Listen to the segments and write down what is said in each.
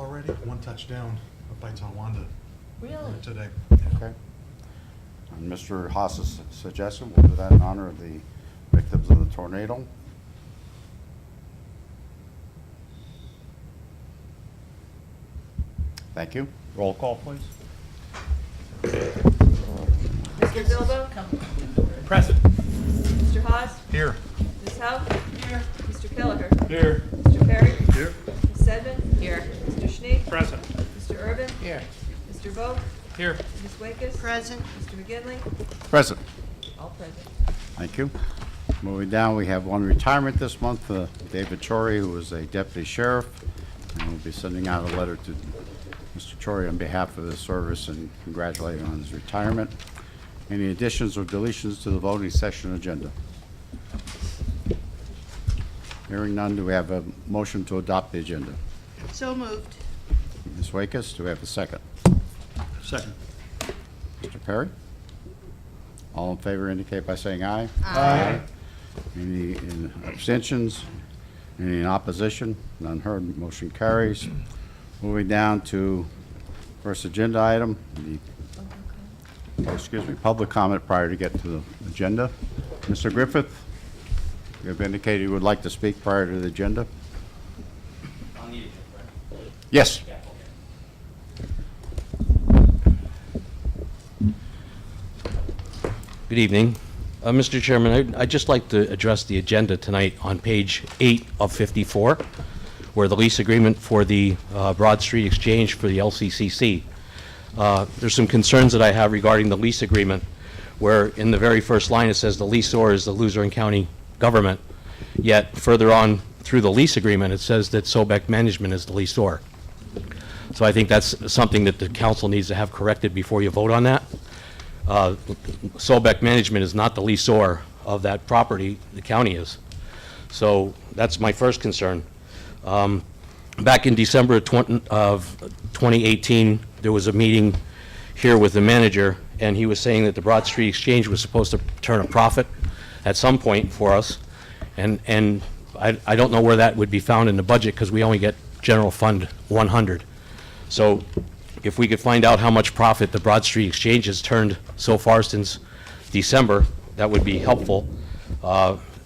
already. One touchdown up by Tawanda Really? today. Okay. On Mr. Haas's suggestion, we'll do that in honor of the victims of the tornado. Thank you. Roll call, please. Mr. Bilbo? Present. Mr. Haas? Here. Ms. Howe? Here. Mr. Kelleher? Here. Mr. Perry? Here. Ms. Sedman? Here. Mr. Schnee? Present. Mr. Urban? Here. Mr. Vogt? Here. Ms. Wakes? Present. Mr. McGinley? Present. All present. Thank you. Moving down, we have one retirement this month, David Chory, who was a deputy sheriff, and we'll be sending out a letter to Mr. Chory on behalf of his service and congratulating him on his retirement. Any additions or deletions to the voting session agenda? Hearing none, do we have a motion to adopt the agenda? So moved. Ms. Wakes, do we have a second? Second. Mr. Perry? All in favor indicate by saying aye. Aye. Any abstentions? Any in opposition? None heard. Motion carries. Moving down to first agenda item, public comment prior to get to the agenda. Mr. Griffith, you have indicated you would like to speak prior to the agenda. On the agenda, right? Yes. Yeah, okay. Good evening. Mr. Chairman, I'd just like to address the agenda tonight on page 8 of 54, where the lease agreement for the Broad Street Exchange for the LCCC. There's some concerns that I have regarding the lease agreement, where in the very first line it says the leaseor is the Luzerne County government, yet further on through the lease agreement it says that Sobeck Management is the leaseor. So I think that's something that the council needs to have corrected before you vote on that. Sobeck Management is not the leaseor of that property, the county is. So that's my first concern. Back in December of 2018, there was a meeting here with the manager, and he was saying that the Broad Street Exchange was supposed to turn a profit at some point for us, and I don't know where that would be found in the budget because we only get general fund 100. So if we could find out how much profit the Broad Street Exchange has turned so far since December, that would be helpful.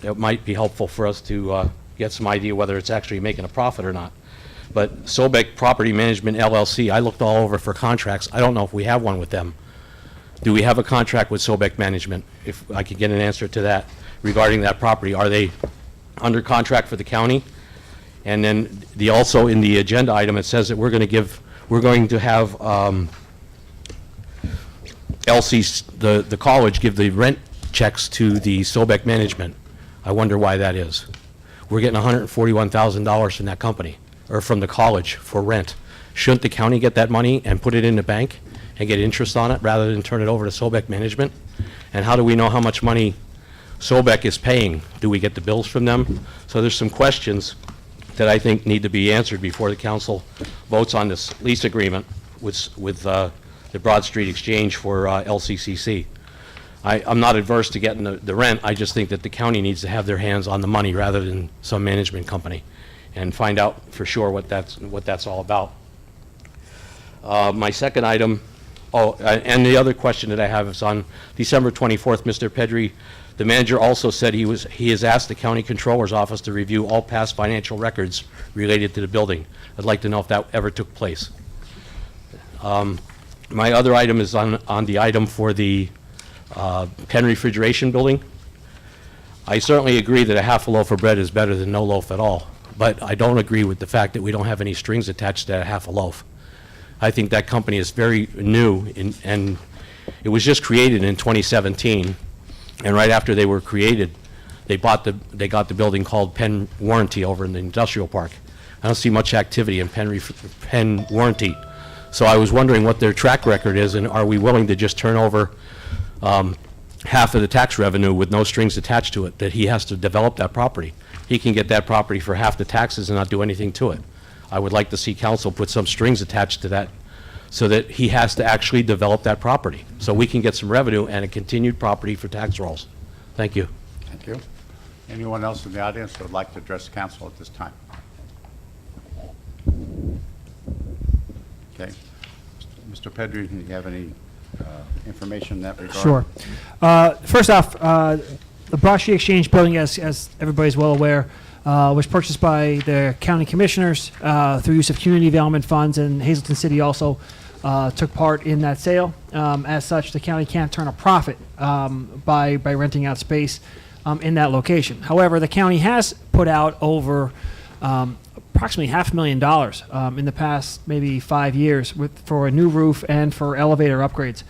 It might be helpful for us to get some idea whether it's actually making a profit or not. But Sobeck Property Management LLC, I looked all over for contracts. I don't know if we have one with them. Do we have a contract with Sobeck Management? If I could get an answer to that regarding that property. Are they under contract for the county? And then also in the agenda item, it says that we're going to have the college give the rent checks to the Sobeck Management. I wonder why that is. We're getting $141,000 from that company, or from the college for rent. Shouldn't the county get that money and put it in the bank and get interest on it rather than turn it over to Sobeck Management? And how do we know how much money Sobeck is paying? Do we get the bills from them? So there's some questions that I think need to be answered before the council votes on this lease agreement with the Broad Street Exchange for LCCC. I'm not adverse to getting the rent. I just think that the county needs to have their hands on the money rather than some management company, and find out for sure what that's all about. My second item, and the other question that I have is on December 24th, Mr. Pedri, the manager also said he has asked the county controller's office to review all past financial records related to the building. I'd like to know if that ever took place. My other item is on the item for the Penn Refrigeration Building. I certainly agree that a half a loaf of bread is better than no loaf at all, but I don't agree with the fact that we don't have any strings attached to that half a loaf. I think that company is very new, and it was just created in 2017, and right after they were created, they got the building called Penn Warranty over in the industrial park. I don't see much activity in Penn Warranty. So I was wondering what their track record is, and are we willing to just turn over half of the tax revenue with no strings attached to it, that he has to develop that property. He can get that property for half the taxes and not do anything to it. I would like to see council put some strings attached to that so that he has to actually develop that property, so we can get some revenue and a continued property for tax rolls. Thank you. Thank you. Anyone else in the audience who would like to address the council at this time? Okay. Mr. Pedri, do you have any information in that regard? Sure. First off, the Broad Street Exchange building, as everybody's well aware, was purchased by the county commissioners through use of community development funds, and Hazleton City also took part in that sale. As such, the county can't turn a profit by renting out space in that location. However, the county has put out over approximately $500,000 in the past maybe 5 years for a new roof and for elevator upgrades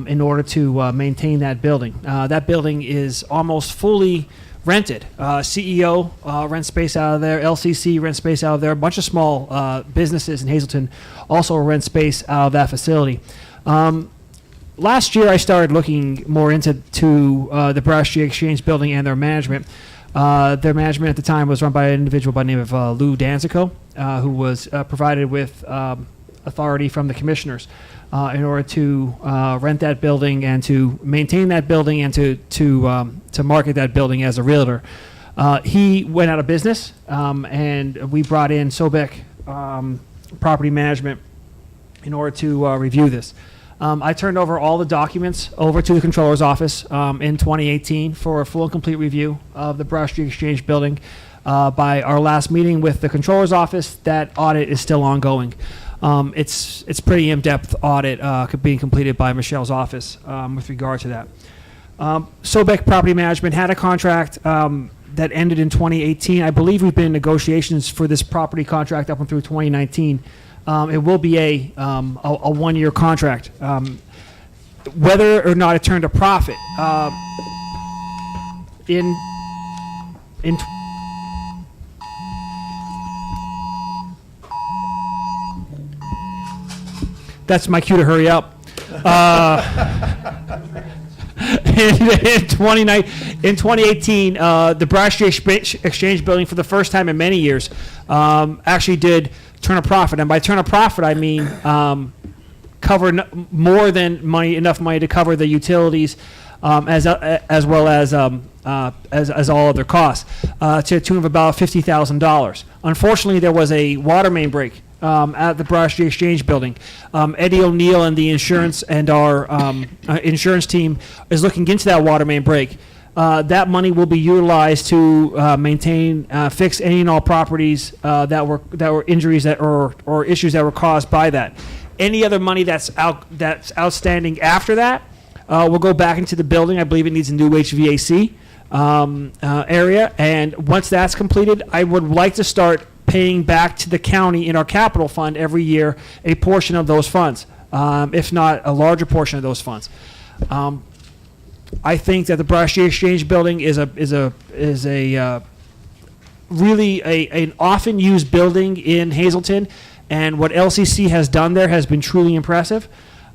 in order to maintain that building. That building is almost fully rented. CEO rents space out of there. LCC rents space out of there. A bunch of small businesses in Hazleton also rent space out of that facility. Last year, I started looking more into the Broad Street Exchange building and their management. Their management at the time was run by an individual by the name of Lou Danzico, who was provided with authority from the commissioners in order to rent that building and to maintain that building and to market that building as a realtor. He went out of business, and we brought in Sobek Property Management in order to review this. I turned over all the documents over to the Controller's Office in 2018 for a full and complete review of the Broad Street Exchange building. By our last meeting with the Controller's Office, that audit is still ongoing. It's pretty in-depth audit being completed by Michelle's office with regard to that. Sobek Property Management had a contract that ended in 2018. I believe we've been in negotiations for this property contract up and through 2019. It will be a one-year contract. Whether or not it turned a profit, that's my cue to hurry up. In 2018, the Broad Street Exchange building, for the first time in many years, actually did turn a profit. And by turn a profit, I mean cover more than enough money to cover the utilities, as well as all other costs, to a tune of about $50,000. Unfortunately, there was a water main break at the Broad Street Exchange building. Eddie O'Neill and the insurance and our insurance team is looking into that water main break. That money will be utilized to maintain, fix any and all properties that were injuries or issues that were caused by that. Any other money that's outstanding after that will go back into the building. I believe it needs a new HVAC area, and once that's completed, I would like to start paying back to the county in our capital fund every year a portion of those funds, if not a larger portion of those funds. I think that the Broad Street Exchange building is really an often used building in Hazleton, and what LCC has done there has been truly impressive.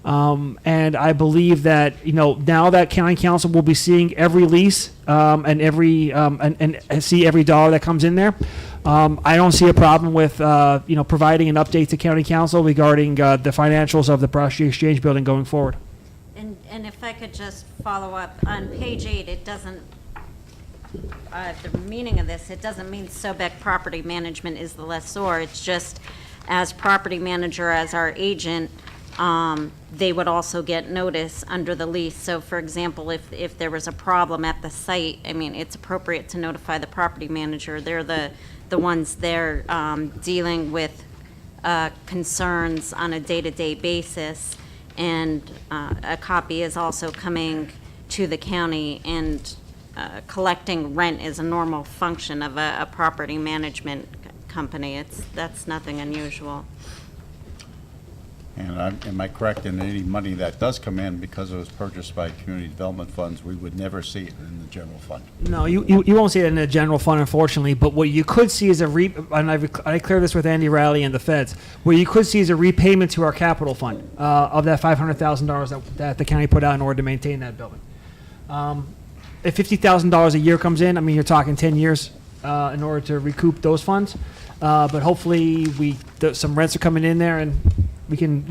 And I believe that now that County Council will be seeing every lease and see every dollar that comes in there. I don't see a problem with providing an update to County Council regarding the financials of the Broad Street Exchange building going forward. And if I could just follow up, on page 8, it doesn't, the meaning of this, it doesn't mean Sobek Property Management is the lessor. It's just as property manager, as our agent, they would also get notice under the lease. So for example, if there was a problem at the site, I mean, it's appropriate to notify the property manager. They're the ones there dealing with concerns on a day-to-day basis. And a copy is also coming to the county, and collecting rent is a normal function of a property management company. That's nothing unusual. And am I correct in any money that does come in because it was purchased by community development funds, we would never see it in the general fund? No, you won't see it in the general fund, unfortunately. But what you could see is and I cleared this with Andy Riley and the feds. What you could see is a repayment to our capital fund of that $500,000 that the county put out in order to maintain that building. If $50,000 a year comes in, I mean, you're talking 10 years in order to recoup those funds. But hopefully, some rents are coming in there, and we can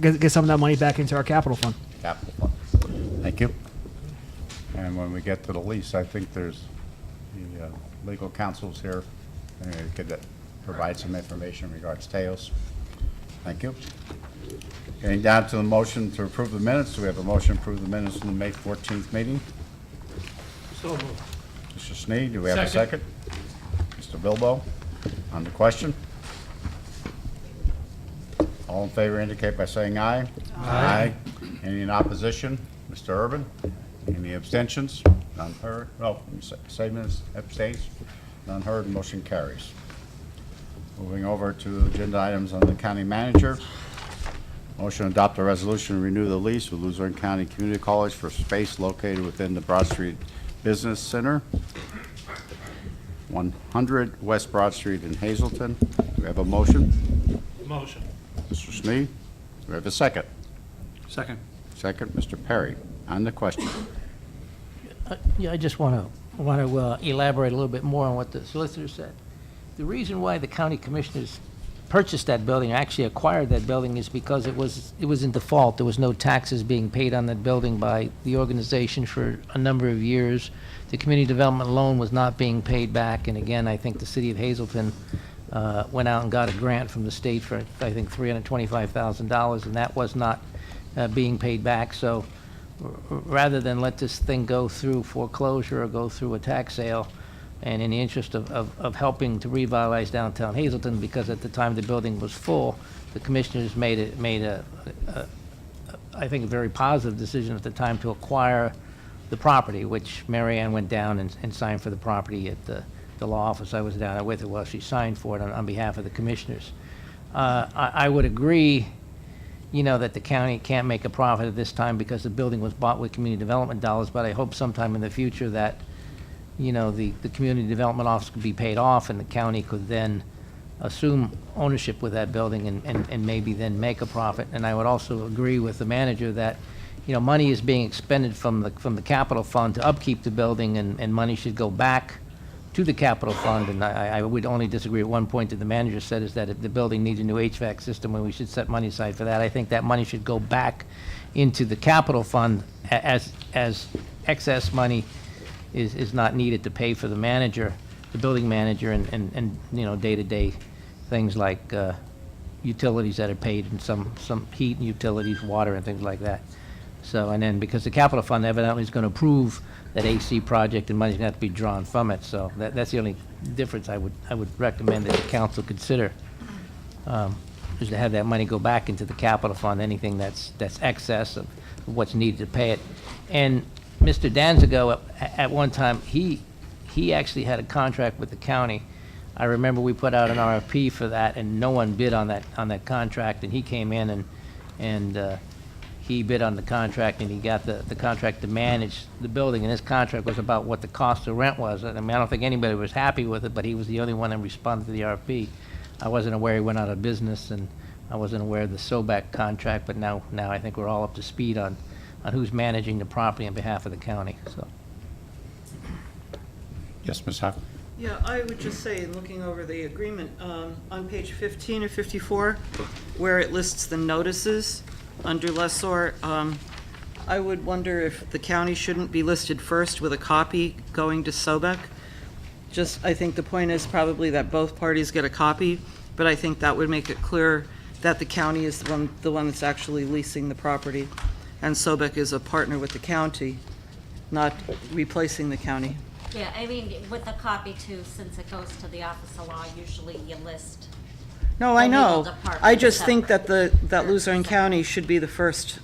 get some of that money back into our capital fund. Capital fund. Thank you. And when we get to the lease, I think there's the legal counsel's here. Could provide some information in regards to Teos. Thank you. Getting down to the motion to approve the minutes. Do we have a motion to approve the minutes from the May 14th meeting? So moved. Mr. Sneed, do we have a second? Mr. Bilbo, on the question? All in favor indicate by saying aye. Aye. Any in opposition? Mr. Urban? Any abstentions? None heard. No, Seaman abstains. None heard. Motion carries. Moving over to agenda items on the county manager. Motion to adopt a resolution to renew the lease with Luzerne County Community College for space located within the Broad Street Business Center, 100 West Broad Street in Hazleton. Do we have a motion? Motion. Mr. Sneed? Do we have a second? Second. Second, Mr. Perry. On the question. Yeah, I just want to elaborate a little bit more on what the solicitor said. The reason why the county commissioners purchased that building, actually acquired that building, is because it was in default. There was no taxes being paid on that building by the organization for a number of years. The community development loan was not being paid back, and again, I think the city of Hazleton went out and got a grant from the state for, I think, $325,000, and that was not being paid back. So rather than let this thing go through foreclosure or go through a tax sale, and in the interest of helping to revitalize downtown Hazleton, because at the time the building was full, the commissioners made a I think, a very positive decision at the time to acquire the property, which Mary Ann went down and signed for the property at the law office. I was down there with her while she signed for it on behalf of the commissioners. I would agree, that the county can't make a profit at this time because the building was bought with community development dollars, but I hope sometime in the future that the community development office could be paid off and the county could then assume ownership with that building and maybe then make a profit. And I would also agree with the manager that, money is being expended from the capital fund to upkeep the building, and money should go back to the capital fund. And I would only disagree at one point that the manager said, is that if the building needs a new HVAC system, and we should set money aside for that. I think that money should go back into the capital fund as excess money is not needed to pay for the manager, the building manager, and day-to-day things like utilities that are paid, and some heat and utilities, water and things like that. So, and then because the capital fund evidently is going to approve that AC project and money's going to have to be drawn from it. So that's the only difference I would recommend that the council consider, is to have that money go back into the capital fund, anything that's excess of what's needed to pay it. And Mr. Danzigo, at one time, he actually had a contract with the county. I remember we put out an RFP for that, and no one bid on that contract, and he came in and he bid on the contract, and he got the contract to manage the building, and his contract was about what the cost of rent was. I mean, I don't think anybody was happy with it, but he was the only one that responded to the RFP. I wasn't aware he went out of business, and I wasn't aware of the SOBAC contract, but now I think we're all up to speed on who's managing the property on behalf of the county, so. Yes, Ms. Howe? Yeah, I would just say, looking over the agreement, on page 15 or 54, where it lists the notices under lessor, I would wonder if the county shouldn't be listed first with a copy going to SOBEC. I think the point is probably that both parties get a copy, but I think that would make it clear that the county is the one that's actually leasing the property, and SOBEC is a partner with the county, not replacing the county. Yeah, I mean, with a copy too, since it goes to the Office of Law, usually you list. No, I the legal know. department I just think separate. that Luzerne County should be the first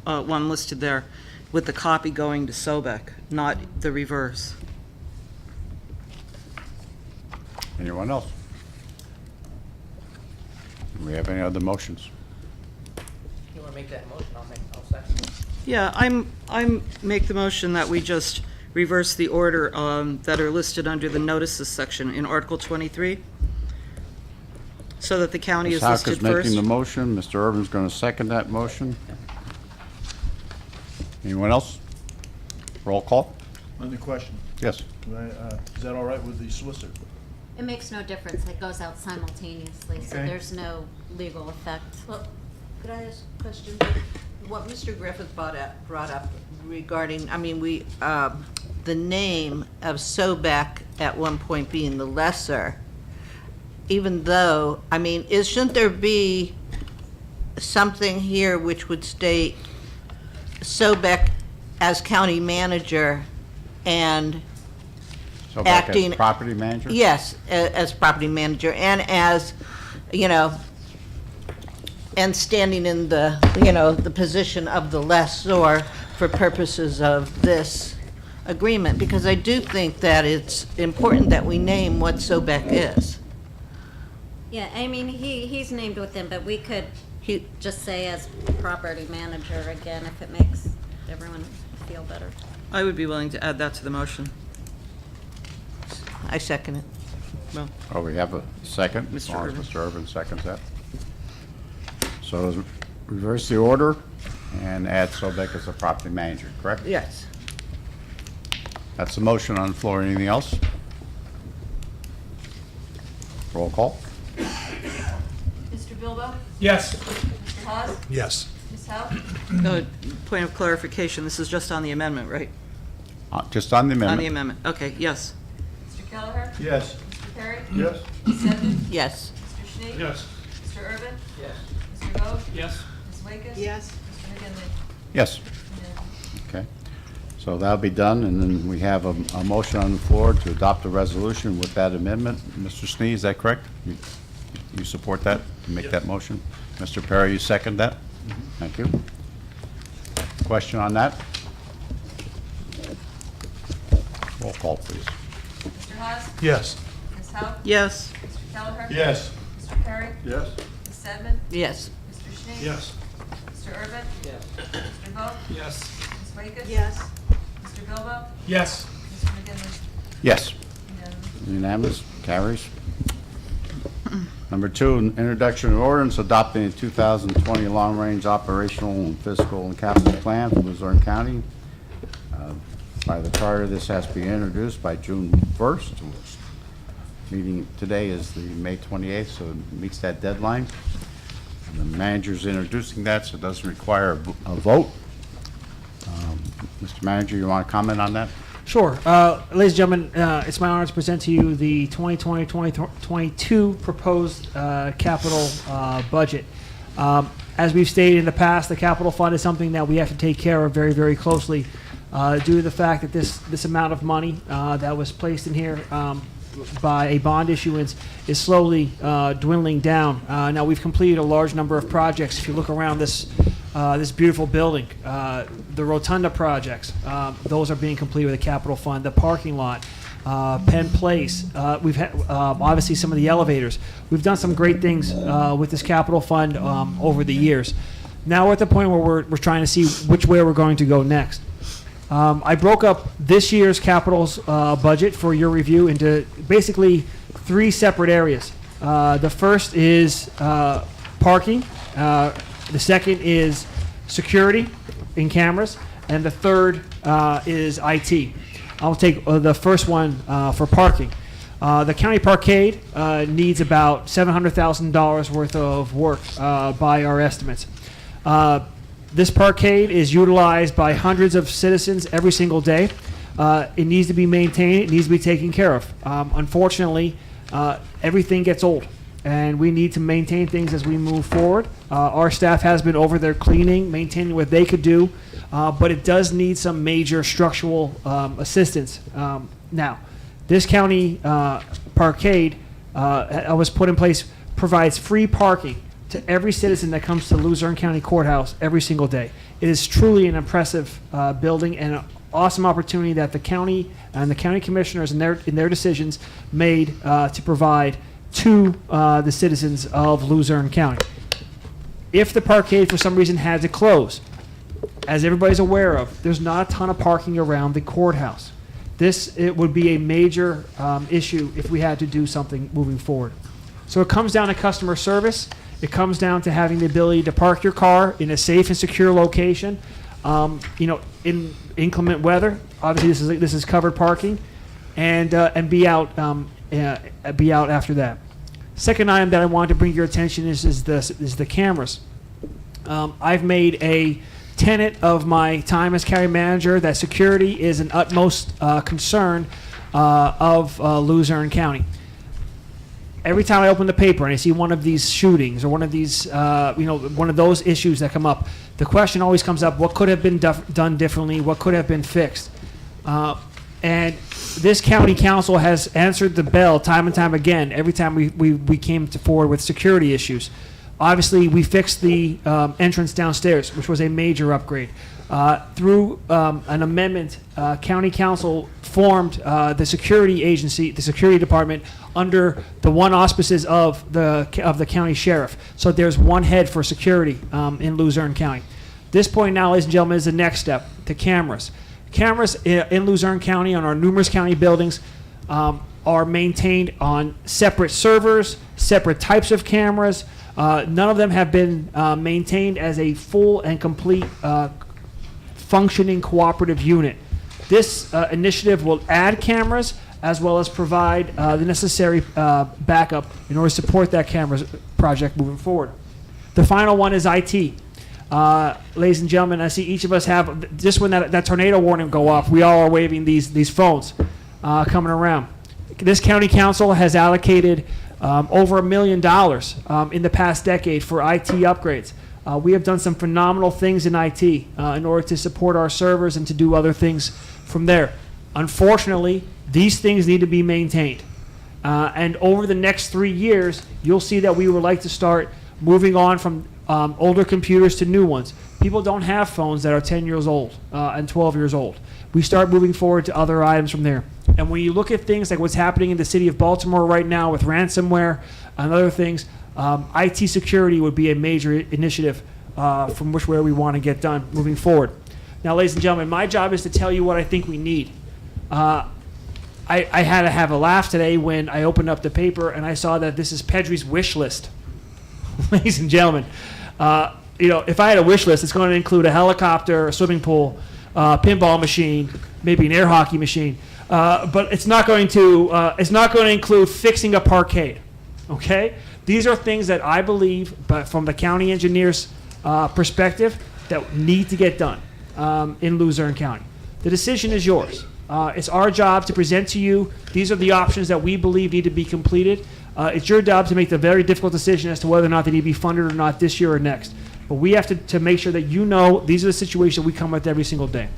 one listed there, with the copy going to SOBEC, not the reverse. Anyone else? Do we have any other motions? You want to make that motion? I'll second it. Yeah, I'm make the motion that we just reverse the order that are listed under the notices section in Article 23, so that the county Ms. is Howe listed is making first. the motion. Mr. Urban's going to second that motion. Anyone else? Roll call? On the question, Yes. is that all right with the solicitor? It makes no difference, it goes out simultaneously, so Okay. there's no legal effect. Well, could I ask a question? What Mr. Griffith brought up regarding, the name of SOBEC at one point being the lesser, even though, I mean, shouldn't there be something here which would state Sobeck as county manager and So back as acting- property manager? yes, as property manager and as, and standing in the, the position of the lessor for purposes of this agreement, because I do think that it's important that we name what Sobeck is. Yeah, I mean, he's named with them, but we could just say as property manager again, if it makes everyone feel better. I would be willing to add that to the motion. I second it. Well, Oh, we have a second? Mr. As long as Urban. Mr. Urban seconds that. So reverse the order and add Sobeck as a property manager, correct? Yes. That's the motion on the floor. Anything else? Roll call. Mr. Bilbo? Yes. Mr. Hawes? Yes. Ms. Howe? point of clarification, this is just on the amendment, right? Just on the On the amendment. amendment, okay, yes. Mr. Kelleher? Yes. Mr. Perry? Yes. Ms. Sedgwick? Yes. Mr. Schnee? Yes. Mr. Urban? Yes. Mr. Vogt? Yes. Ms. Wakes? Yes. Mr. McGinley? Yes. Unanimous. Okay. So that'll be done, and then we have a motion on the floor to adopt a resolution with that amendment. Mr. Snee, is that correct? You support that, to make that motion? Mr. Perry, you second that? Thank you. Question on that? Roll call, please. Mr. Hawes? Yes. Ms. Howe? Yes. Mr. Kelleher? Yes. Mr. Perry? Yes. Ms. Sedgwick? Yes. Mr. Schnee? Yes. Mr. Urban? Yes. Mr. Vogt? Yes. Ms. Wakes? Yes. Mr. Bilbo? Yes. Mr. McGinley? Yes. Unanimous. Unanimous, carries. Number 2, an introduction of ordinance adopting a 2020 long-range operational and fiscal and capital plan for Luzerne County. By the charter, this has to be introduced by June 1st. Meeting today is the May 28th, so it meets that deadline. And the manager's introducing that, so it doesn't require a vote. Mr. Manager, you want to comment on that? Sure. Ladies and gentlemen, it's my honor to present to you the 2020-2022 proposed capital budget. As we've stated in the past, the capital fund is something that we have to take care of very, very closely due to the fact that this amount of money that was placed in here by a bond issuance is slowly dwindling down. Now, we've completed a large number of projects. If you look around this beautiful building, the rotunda projects, those are being completed with the capital fund. The parking lot, Penn Place, we've had obviously some of the elevators. We've done some great things with this capital fund over the years. Now we're at the point where we're trying to see which way we're going to go next. I broke up this year's capital's budget for your review into basically 3 separate areas. The first is parking. The second is security in cameras, and the third is IT. I'll take the first one for parking. The county parkade needs about $700,000 worth of work by our estimates. This parkade is utilized by hundreds of citizens every single day. It needs to be maintained. It needs to be taken care of. Unfortunately, everything gets old, and we need to maintain things as we move forward. Our staff has been over there cleaning, maintaining what they could do, but it does need some major structural assistance. Now, this county parkade was put in place, provides free parking to every citizen that comes to Luzerne County Courthouse every single day. It is truly an impressive building and an awesome opportunity that the county and the county commissioners in their decisions made to provide to the citizens of Luzerne County. If the parkade for some reason had to close, as everybody's aware of, there's not a ton of parking around the courthouse. It would be a major issue if we had to do something moving forward. So it comes down to customer service. It comes down to having the ability to park your car in a safe and secure location. In inclement weather, obviously this is covered parking, and be out after that. Second item that I wanted to bring your attention is the cameras. I've made a tenet of my time as county manager that security is an utmost concern of Luzerne County. every time I open the paper and I see one of these shootings or one of these, one of those issues that come up, the question always comes up, what could have been done differently? What could have been fixed? And this county council has answered the bell time and time again every time we came forward with security issues. Obviously, we fixed the entrance downstairs, which was a major upgrade. Through an amendment, county council formed the security agency, the security department, under the one auspices of the county sheriff. So there's one head for security in Luzerne County. This point now, ladies and gentlemen, is the next step, the cameras. Cameras in Luzerne County on our numerous county buildings are maintained on separate servers, separate types of cameras. None of them have been maintained as a full and complete functioning cooperative unit. This initiative will add cameras as well as provide the necessary backup in order to support that cameras project moving forward. The final one is IT. Ladies and gentlemen, I see each of us have, just when that tornado warning go off, we all are waving these phones coming around. This county council has allocated over $1 million in the past decade for IT upgrades. We have done some phenomenal things in IT in order to support our servers and to do other things from there. Unfortunately, these things need to be maintained. And over the next 3 years, you'll see that we would like to start moving on from older computers to new ones. People don't have phones that are 10 years old and 12 years old. We start moving forward to other items from there. And when you look at things like what's happening in the city of Baltimore right now with ransomware and other things, IT security would be a major initiative from where we want to get done moving forward. Now, ladies and gentlemen, my job is to tell you what I think we need. I had to have a laugh today when I opened up the paper and I saw that this is Pedri's wish list. Ladies and gentlemen, if I had a wish list, it's going to include a helicopter, a swimming pool, pinball machine, maybe an air hockey machine, but it's not going to include fixing a parkade. Okay, these are things that I believe, but from the county engineer's perspective, that need to get done in Luzerne County. The decision is yours. It's our job to present to you. These are the options that we believe need to be completed. It's your job to make the very difficult decision as to whether or not they need to be funded or not this year or next. But we have to make sure that you know these are the situations we come with every single day.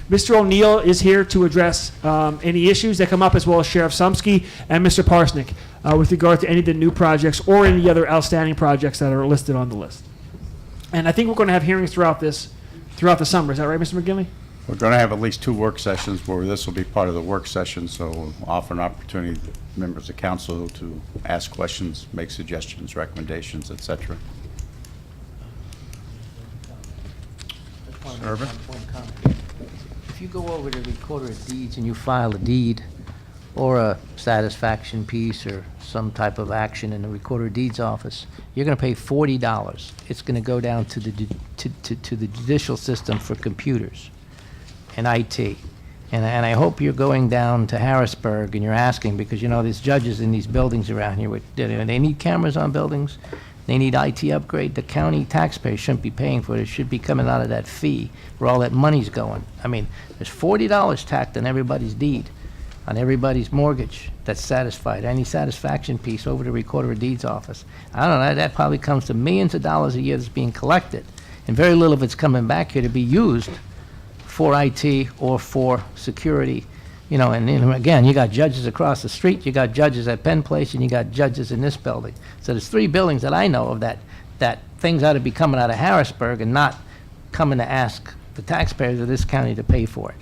Mr. O'Neill is here to address any issues that come up, as well as Sheriff Sumsky and Mr. Parsnick with regard to any of the new projects or any other outstanding projects that are listed on the list. And I think we're going to have hearings throughout the summer. Is that right, Mr. McGinley? We're going to have at least 2 work sessions where this will be part of the work session, so we'll offer an opportunity to members of council to ask questions, make suggestions, recommendations, etc. Urban? If you go over to the Recorder of Deeds and you file a deed or a satisfaction piece or some type of action in the Recorder of Deeds office, you're going to pay $40. It's going to go down to the judicial system for computers and IT. And I hope you're going down to Harrisburg and you're asking, because there's judges in these buildings around here. They need cameras on buildings. They need IT upgrade. The county taxpayers shouldn't be paying for it. It should be coming out of that fee where all that money's going. I mean, there's $40 tacked on everybody's deed, on everybody's mortgage that's satisfied. Any satisfaction piece over the Recorder of Deeds office. I don't know, that probably comes to millions of dollars a year that's being collected. And very little of it's coming back here to be used for IT or for security. And again, you got judges across the street, you got judges at Penn Place, and you got judges in this building. So there's 3 buildings that I know of that things ought to be coming out of Harrisburg and not coming to ask the taxpayers of this county to pay for it.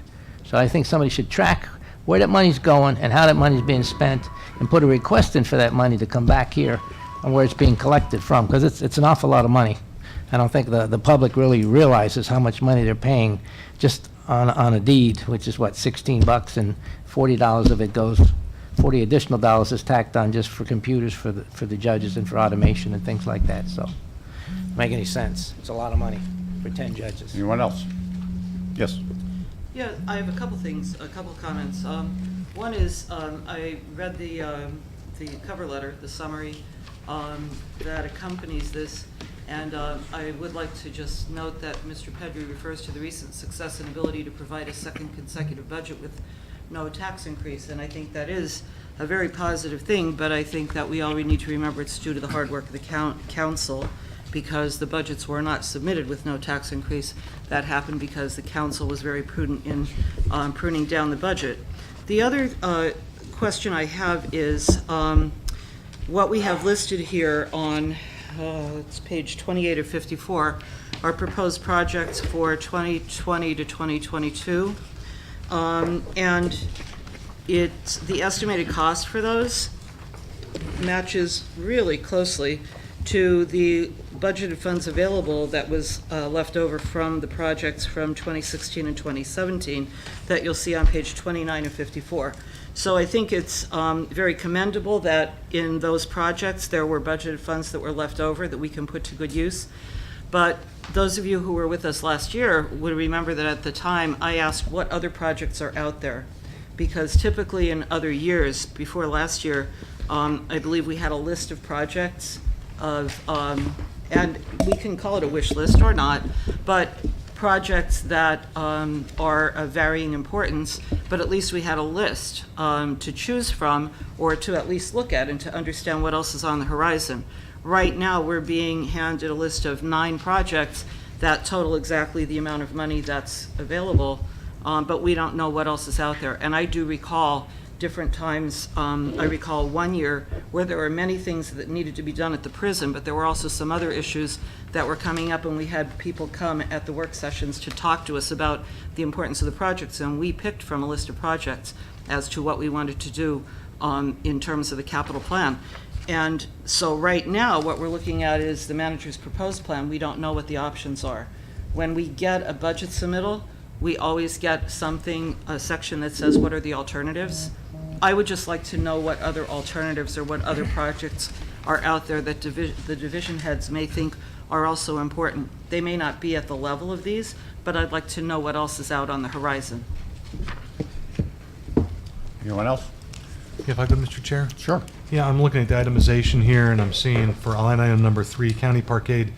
So I think somebody should track where that money's going and how that money's being spent and put a request in for that money to come back here and where it's being collected from, because it's an awful lot of money. I don't think the public really realizes how much money they're paying just on a deed, which is what, $16, and $40 of it goes, $40 additional dollars is tacked on just for computers for the judges and for automation and things like that. So, make any sense? It's a lot of money for 10 judges. Anyone else? Yes. Yeah, I have a couple things, a couple comments. One is, I read the cover letter, the summary that accompanies this, and I would like to just note that Mr. Pedri refers to the recent success and ability to provide a second consecutive budget with no tax increase, and I think that is a very positive thing, but I think that we always need to remember it's due to the hard work of the council, because the budgets were not submitted with no tax increase. That happened because the council was very prudent in pruning down the budget. The other question I have is what we have listed here on, it's page 28 of 54, are proposed projects for 2020 to 2022. And it's, the estimated cost for those matches really closely to the budgeted funds available that was left over from the projects from 2016 and 2017 that you'll see on page 29 of 54. So I think it's very commendable that in those projects there were budgeted funds that were left over that we can put to good use. But those of you who were with us last year would remember that at the time I asked what other projects are out there, because typically in other years, before last year, I believe we had a list of projects of, and we can call it a wish list or not, but projects that are of varying importance, but at least we had a list to choose from, or to at least look at and to understand what else is on the horizon. Right now, we're being handed a list of 9 projects that total exactly the amount of money that's available, but we don't know what else is out there. And I do recall different times, I recall one year where there were many things that needed to be done at the prison, but there were also some other issues that were coming up, and we had people come at the work sessions to talk to us about the importance of the projects, and we picked from a list of projects as to what we wanted to do in terms of the capital plan. And so right now, what we're looking at is the manager's proposed plan. We don't know what the options are. When we get a budget submittal, we always get something, a section that says, what are the alternatives? I would just like to know what other alternatives or what other projects are out there that the division heads may think are also important. They may not be at the level of these, but I'd like to know what else is out on the horizon. Anyone else? If I could, Mr. Chair? Sure. Yeah, I'm looking at the itemization here, and I'm seeing for line item number 3, County Parkade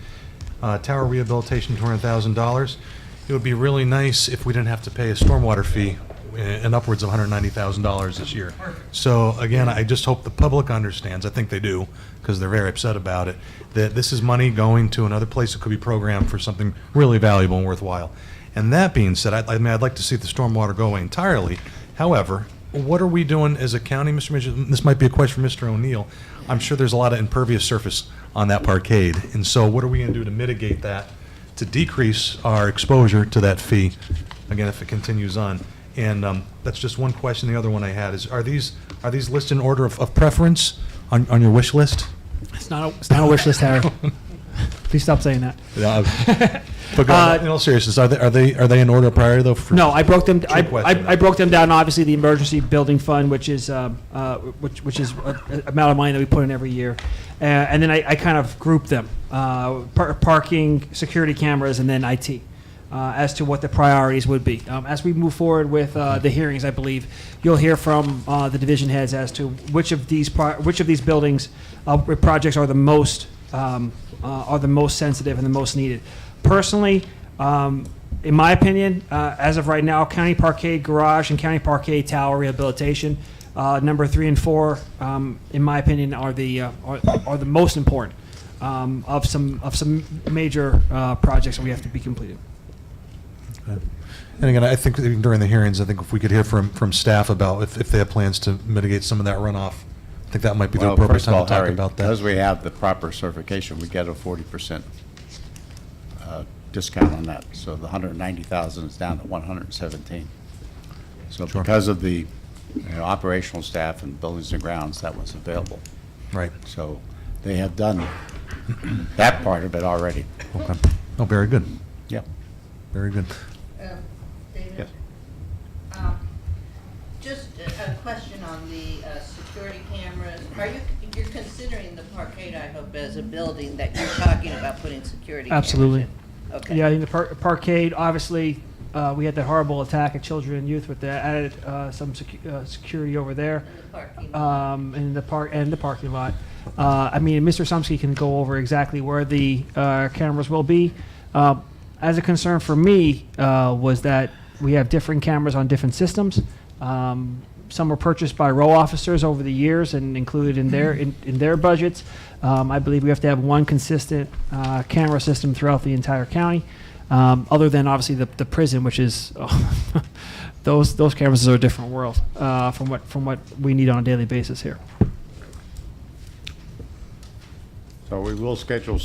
Tower Rehabilitation, $200,000. It would be really nice if we didn't have to pay a stormwater fee in upwards of $190,000 this year. So again, I just hope the public understands, I think they do, because they're very upset about it, that this is money going to another place that could be programmed for something really valuable and worthwhile. And that being said, I'd like to see the stormwater go away entirely. However, what are we doing as a county, Mr. Manager? This might be a question for Mr. O'Neill. I'm sure there's a lot of impervious surface on that parkade. And so what are we going to do to mitigate that, to decrease our exposure to that fee, again, if it continues on? And that's just one question. The other one I had is, are these listed in order of preference on your wish list? It's not a wish list, Harry. Please stop saying that. But in all seriousness, are they in order of priority though? No, I broke them. I question. broke them down. Obviously, the emergency building fund, which is which is an amount of money that we put in every year, and then I kind of grouped them: parking, security cameras, and then IT. As to what the priorities would be. As we move forward with the hearings, I believe you'll hear from the division heads as to which of these buildings projects are the most sensitive and the most needed. Personally, in my opinion, as of right now, County Parkade Garage and County Parkade Tower Rehabilitation, number 3 and 4, in my opinion, are the most important of some major projects that we have to be completed. And again, I think during the hearings, I think if we could hear from staff about if they have plans to mitigate some of that runoff, I think that might be the appropriate First of all, time to talk Harry, about that. because we have the proper certification, we get a 40% discount on that. So the 190,000 is down to 117. So Sure. because of the operational staff and buildings and grounds, that was available. Right. So they have done that part of it already. Okay. Oh, very good. Yeah. Very good. David? Yes. Just a question on the security cameras. You're considering the parkade, I hope, as a building that you're talking about putting security cameras Absolutely. in? Okay. Yeah, I think the parkade, obviously, we had that horrible attack at children and youth with the added some security over there. And the parking. In the parking lot. I mean, Mr. Sumsky can go over exactly where the cameras will be. As a concern for me was that we have different cameras on different systems. some were purchased by row officers over the years and included in their budgets. I believe we have to have one consistent camera system throughout the entire county, other than obviously the prison, which is those cameras are a different world from what we need on a daily basis here. So we will schedule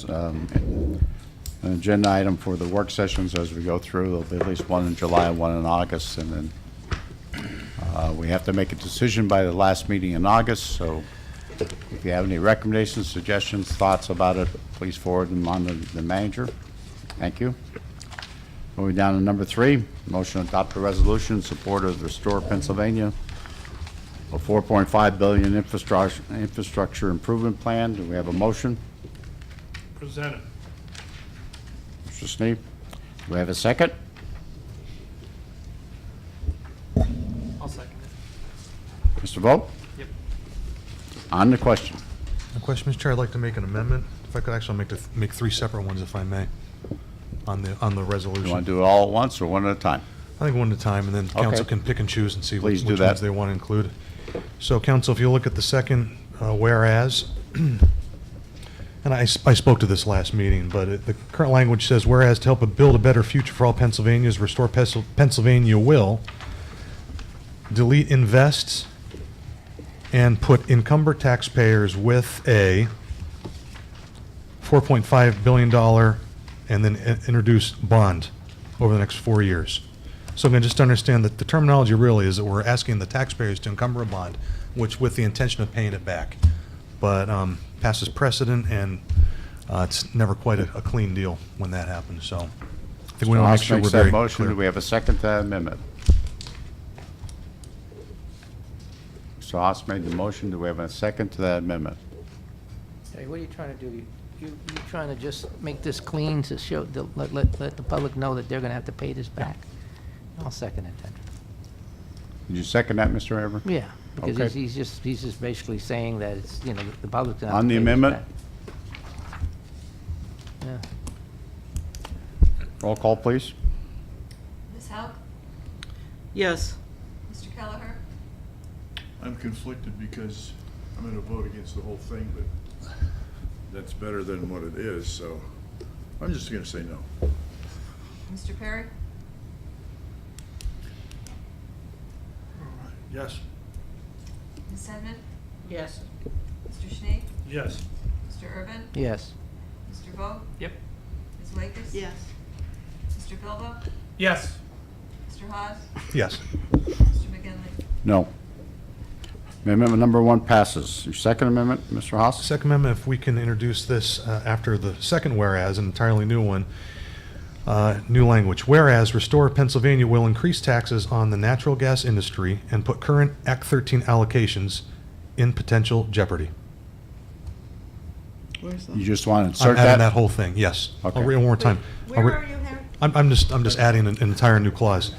an agenda item for the work sessions as we go through. There'll be at least one in July and one in August, and then we have to make a decision by the last meeting in August. So if you have any recommendations, suggestions, thoughts about it, please forward them on to the manager. Thank you. Moving down to number 3, motion to adopt a resolution in support of the Restore Pennsylvania, a $4.5 billion infrastructure improvement plan. Do we have a motion? Presented. Mr. Sneed. Do we have a second? I'll second it. Mr. Vogt? Yep. On the question. The question, Mr. Chair, I'd like to make an amendment. If I could actually make 3 separate ones, if I may, on the resolution. You want to do it all at once or one at a time? I think one at a time, and then council Okay. can pick and choose and see Please which do that. ones they want to include. So, council, if you look at the second whereas, and I spoke to this last meeting, but the current language says, whereas to help build a better future for all Pennsylvanians, Restore Pennsylvania will delete invests and put encumbered taxpayers with a $4.5 billion and then introduce bond over the next 4 years. So again, just to understand that the terminology really is that we're asking the taxpayers to encumber a bond, which with the intention of paying it back. But passes precedent, and it's never quite a clean deal when that happens. So I think we want to make sure we're Makes that very motion. clear. Do we have a second to that amendment? Mr. Haas made the motion. Do we have a second to that amendment? Hey, what are you trying to do? You trying to just make this clean to show, let the public know that they're going to have to pay this back? I'll second it then. Did you second that, Mr. Ever? Yeah, because Okay. he's just basically saying that it's, the public's going to have to On the pay this amendment? back. Yeah. Roll call, please. Ms. Hauk? Yes. Mr. Kelleher? I'm conflicted because I'm going to vote against the whole thing, but that's better than what it is, so I'm just going to say no. Mr. Perry? Yes. Ms. Sedman? Yes. Mr. Schnee? Yes. Mr. Urban? Yes. Mr. Vogt? Yep. Ms. Lakis? Yes. Mr. Bilbo? Yes. Mr. Hawes? Yes. Mr. McGinley? No. Amendment number 1 passes. Your second amendment, Mr. Haas? Second amendment, if we can introduce this after the second whereas, an entirely new one, new language. Whereas Restore Pennsylvania will increase taxes on the natural gas industry and put current Act 13 allocations in potential jeopardy. Where's You that? just want to I'm insert adding that that? whole thing, yes. Okay. I'll read it one more time. I'll Where re- are you, Harry? I'm just adding an entire new clause.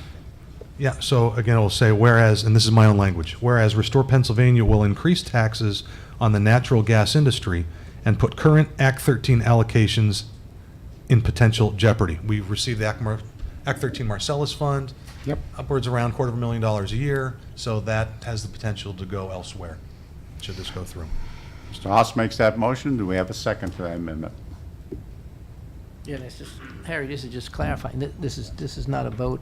Yeah, so again, it will say, whereas, and this is my own language, whereas Restore Pennsylvania will increase taxes on the natural gas industry and put current Act 13 allocations in potential jeopardy. We've received the Act 13 Marcellus Fund. Yep. Upwards around $250,000 a year, so that has the potential to go elsewhere, should this go through. Mr. Haas makes that motion. Do we have a second to that amendment? Yeah, this is, Harry, this is just clarifying. This is not a vote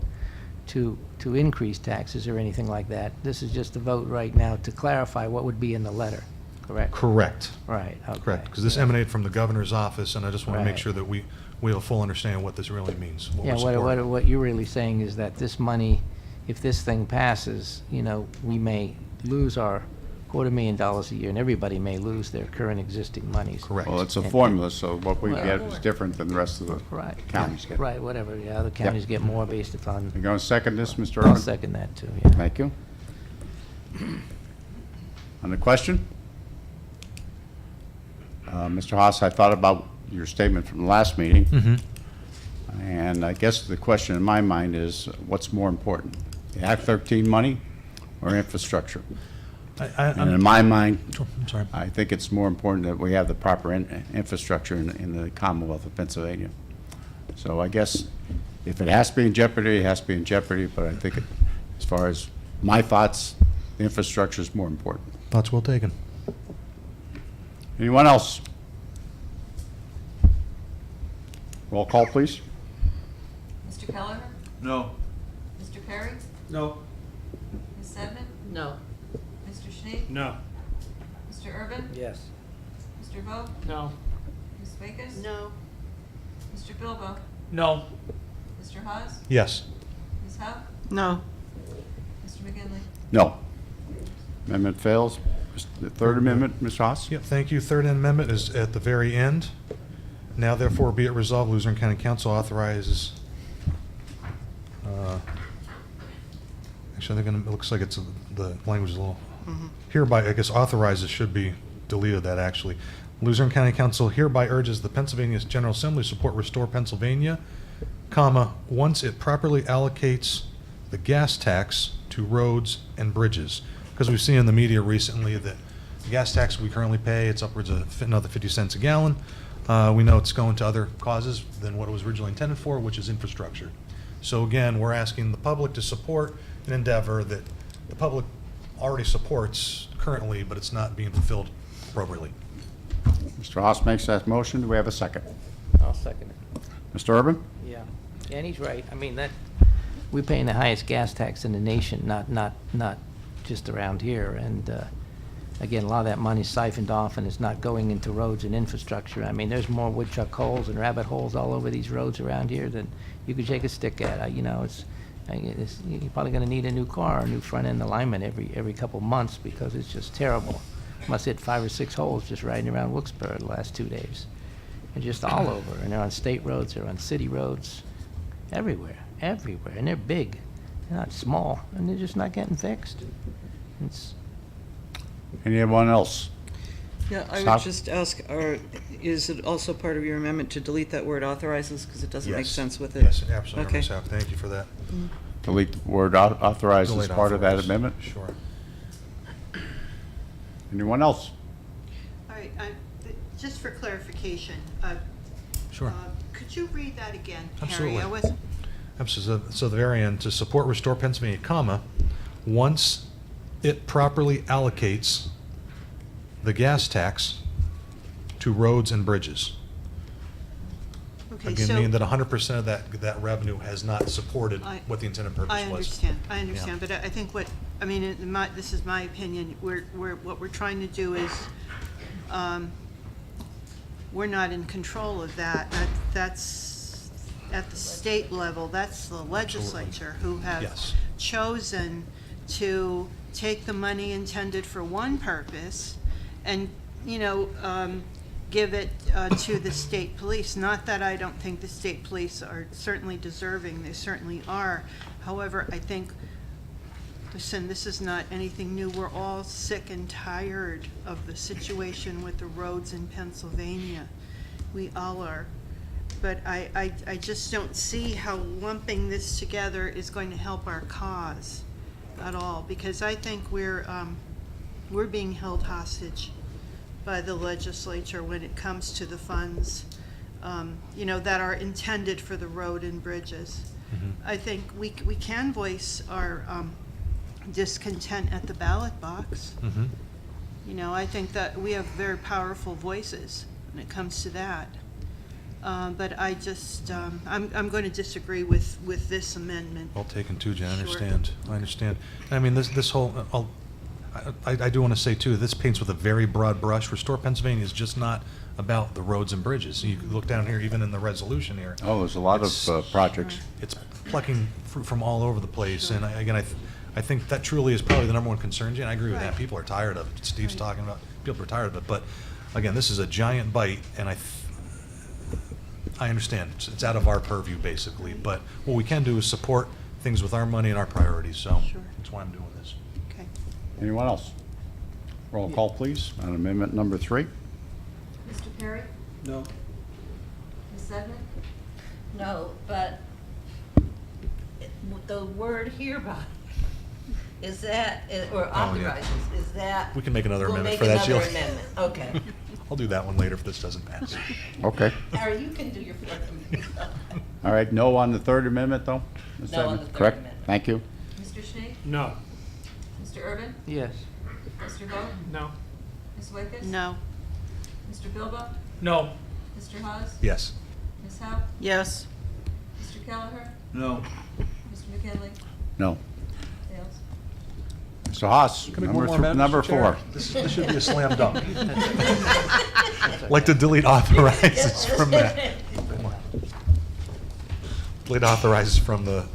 to increase taxes or anything like that. This is just a vote right now to clarify what would be in the letter, correct? Correct. Right, okay. Correct, because this emanated from the governor's office, and I just want to make Right. sure that we have a full understanding of what this really means, what Yeah, we're supporting. what you're really saying is that this money, if this thing passes, we may lose our $250,000 a year, and everybody may lose their current existing monies. Correct. Well, it's a And- formula, so what we Well, get is different than the rest of the Right. counties get. Right, whatever, yeah, the counties get more based upon, You going to second this, Mr. I'll Irvin? second that too, yeah. Thank you. On the question? Mr. Haas, I thought about your statement from the last meeting, Mhm. and I guess the question in my mind is, what's more important, the Act 13 money or infrastructure? And in my mind, I'm sorry. I think it's more important that we have the proper infrastructure in the Commonwealth of Pennsylvania. So I guess if it has to be in jeopardy, it has to be in jeopardy, but I think as far as my thoughts, The infrastructure is more important. Thoughts well taken. Anyone else? Roll call, please. Mr. Kelleher? No. Mr. Perry? No. Ms. Sedman? No. Mr. Schnee? No. Mr. Urban? Yes. Mr. Vogt? No. Ms. Wakus? No. Mr. Bilbo? No. Mr. Haas? Yes. Ms. Howe? No. Mr. McGinley? No. Amendment fails. The third amendment, Ms. Haas? Yep, thank you. Third amendment is at the very end. Now therefore be it resolved, Luzerne County Council authorizes, actually, it looks like it's, the language is a little, hereby, I guess authorizes should be deleted that actually. Luzerne County Council hereby urges the Pennsylvania General Assembly to support Restore Pennsylvania, comma, once it properly allocates the gas tax to roads and bridges. Because we've seen in the media recently that the gas tax we currently pay, it's upwards of another 50 cents a gallon. We know it's going to other causes than what it was originally intended for, which is infrastructure. So again, we're asking the public to support an endeavor that the public already supports currently, but it's not being fulfilled appropriately. Mr. Haas makes that motion. Do we have a second? I'll second it. Mr. Urban? Yeah. Yeah, and he's right. I mean, we're paying the highest gas tax in the nation, not just around here. And again, a lot of that money's siphoned off and it's not going into roads and infrastructure. I mean, there's more woodchuck holes and rabbit holes all over these roads around here than you could shake a stick at. You know, you're probably going to need a new car, a new front end alignment every couple months because it's just terrible. Must hit 5 or 6 holes just riding around Wilkes-Barre the last 2 days. And just all over. And they're on state roads, they're on city roads, everywhere. And they're big. They're not small, and they're just not getting fixed. It's Anyone else? Yeah, I Stop. would just ask, is it also part of your amendment to delete that word authorizes, because it doesn't make Yes. sense with it? Yes, absolutely, Okay. Ms. Howe. Thank you for that. Delete the word authorized as Delete part of that authorize. amendment? Sure. Anyone else? All right, just for clarification, Sure. could you read that again, Harry? Absolutely. I wasn't, So the very end, to support Restore Pennsylvania, comma, once it properly allocates the gas tax to roads and bridges. okay, Again, so. meaning that 100% of that revenue has not supported what the intended purpose was. I understand, but I think this is my opinion, what we're trying to do is, we're not in control of that. That's at the state level, that's the legislature who have Yes. chosen to take the money intended for one purpose and, give it to the state police. Not that I don't think the state police are certainly deserving, they certainly are. However, I think, listen, this is not anything new. We're all sick and tired of the situation with the roads in Pennsylvania. We all are. But I just don't see how lumping this together is going to help our cause at all, because I think we're being held hostage by the legislature when it comes to the funds, that are intended for the road and bridges. I think we can voice our discontent at the ballot box. I think that we have very powerful voices when it comes to that. But I just, I'm going to disagree with this amendment. Well taken too, Jen, I Sure. understand. I understand. I mean, this whole, I do want to say too, this paints with a very broad brush. Restore Pennsylvania is just not about the roads and bridges. You can look down here, even in the resolution here. Oh, there's a lot It's- of projects. It's plucking fruit from all over the place, and I think that truly is probably the number one concern, Jen. I agree with that. Right. People are tired of it. Steve's Right. talking about, people are tired of it, but again, this is a giant bite, and I understand, it's out of our purview, basically, but what we can do is support things with our money and our priorities, so Sure. that's why I'm doing this. Okay. Anyone else? Roll call, please, on amendment number 3. Mr. Perry? No. Ms. Sedman? No, but the word hereby, is that, or authorizes, is that? We can make another we'll amendment make for that, another Sheila. amendment. Okay. I'll do that one later if this doesn't pass. Okay. Harry, you can do your fourth amendment. All right, no on the third amendment, though? Ms. No on Sedman? the third Correct? amendment. Thank you. Mr. Schnee? No. Mr. Mr. Urban? Yes. Mr. Vogt? No. Ms. Wickes? No. Mr. Bilba? No. Mr. Haas? Yes. Ms. Howe? Yes. Mr. Kelleher? No. Mr. McKinley? No. Fails. Mr. Haas, Can we go more, Madam number Chair? 4. This should be a slam dunk. Like to delete authorizes from that. Delete authorizes from the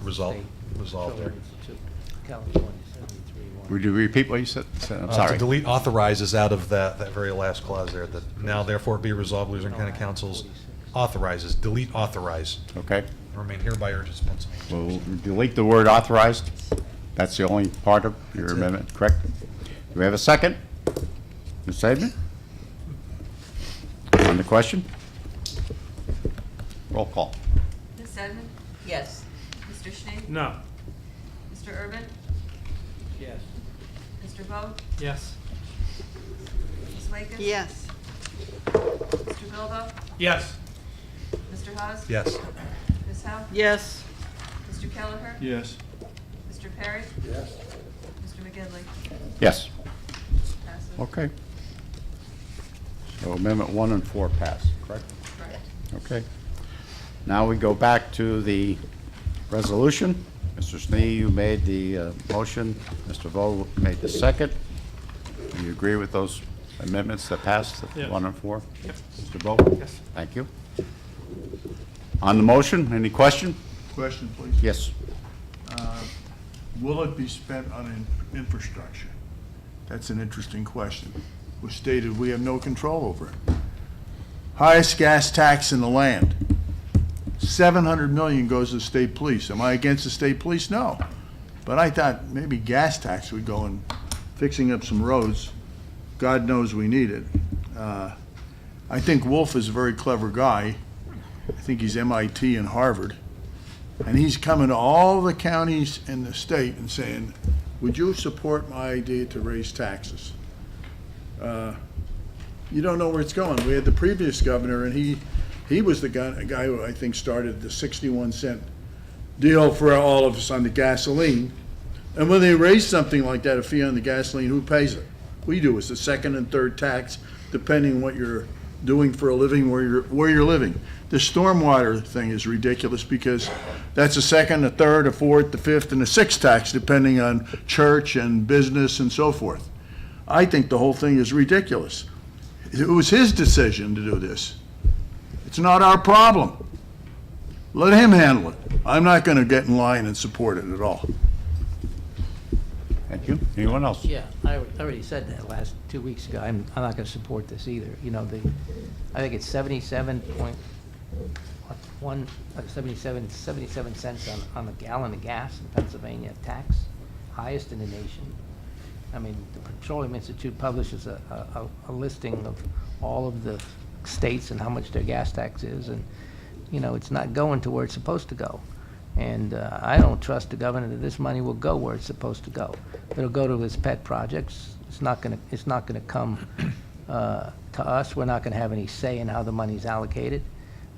resolve there. California, 73, Would you repeat what you said? I'm To sorry. delete authorizes out of that very last clause there, that now therefore be resolved, Luzerne County Council's authorizes, delete authorize, Okay. remain hereby urges Pennsylvania. We'll delete the word authorized. That's the only part of your That's it. amendment, correct? Do we have a second? Ms. Saban? On the question? Roll call. Ms. Sedman? Yes. Mr. Schnee? No. Mr. Urban? Yes. Mr. Vogt? Yes. Ms. Wickes? Yes. Mr. Bilba? Yes. Mr. Haas? Yes. Ms. Howe? Yes. Mr. Kelleher? Yes. Mr. Perry? Yes. Mr. McGinley? Yes. Passes. Okay. So Amendment 1 and 4 pass, correct? Correct. Okay. Now we go back to the resolution. Mr. Snee, you made the motion. Mr. Vogel made the second. Do you agree with those amendments that passed, Yeah. 1 and 4? Yep. Mr. Vogel? Yes. Thank you. On the motion, any question? Question, please. Yes. Will it be spent on infrastructure? That's an interesting question. It was stated we have no control over it. Highest gas tax in the land. 700 million goes to the state police. Am I against the state police? No. But I thought maybe gas tax would go in fixing up some roads. God knows we need it. I think Wolf is a very clever guy. I think he's MIT and Harvard. And he's coming to all the counties in the state and saying, would you support my idea to raise taxes? You don't know where it's going. We had the previous governor, and he was the guy who I think started the 61-cent deal for all of us on the gasoline. And when they raise something like that, a fee on the gasoline, who pays it? We do. It's the second and third tax, depending on what you're doing for a living, where you're living. The stormwater thing is ridiculous because that's a second, a third, a fourth, a fifth, and a sixth tax, depending on church and business and so forth. I think the whole thing is ridiculous. It was his decision to do this. It's not our problem. Let him handle it. I'm not going to get in line and support it at all. Thank you. Anyone else? Yeah, I already said that last 2 weeks ago. I'm not going to support this either. You know, I think it's 77 cents on a gallon of gas in Pennsylvania tax, highest in the nation. I mean, the Petroleum Institute publishes a listing of all of the states and how much their gas tax is, and, you know, it's not going to where it's supposed to go. And I don't trust the governor that this money will go where it's supposed to go. It'll go to his pet projects. It's not gonna come to us. We're not gonna have any say in how the money's allocated.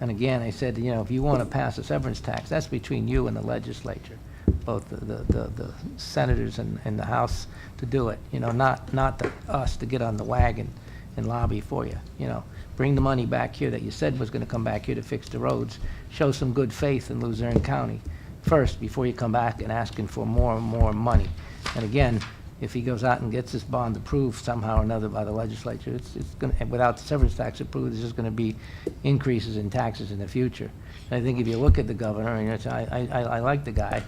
And again, I said, you know, if you want to pass a severance tax, that's between you and the legislature, both the senators and the House to do it. You know, not us to get on the wagon and lobby for you. You know, bring the money back here that you said was going to come back here to fix the roads. Show some good faith in Luzerne County first before you come back and asking for more and more money. And again, if he goes out and gets this bond approved somehow or another by the legislature, it's going to, without the severance tax approved, there's just going to be increases in taxes in the future. And I think if you look at the governor, and I like the guy,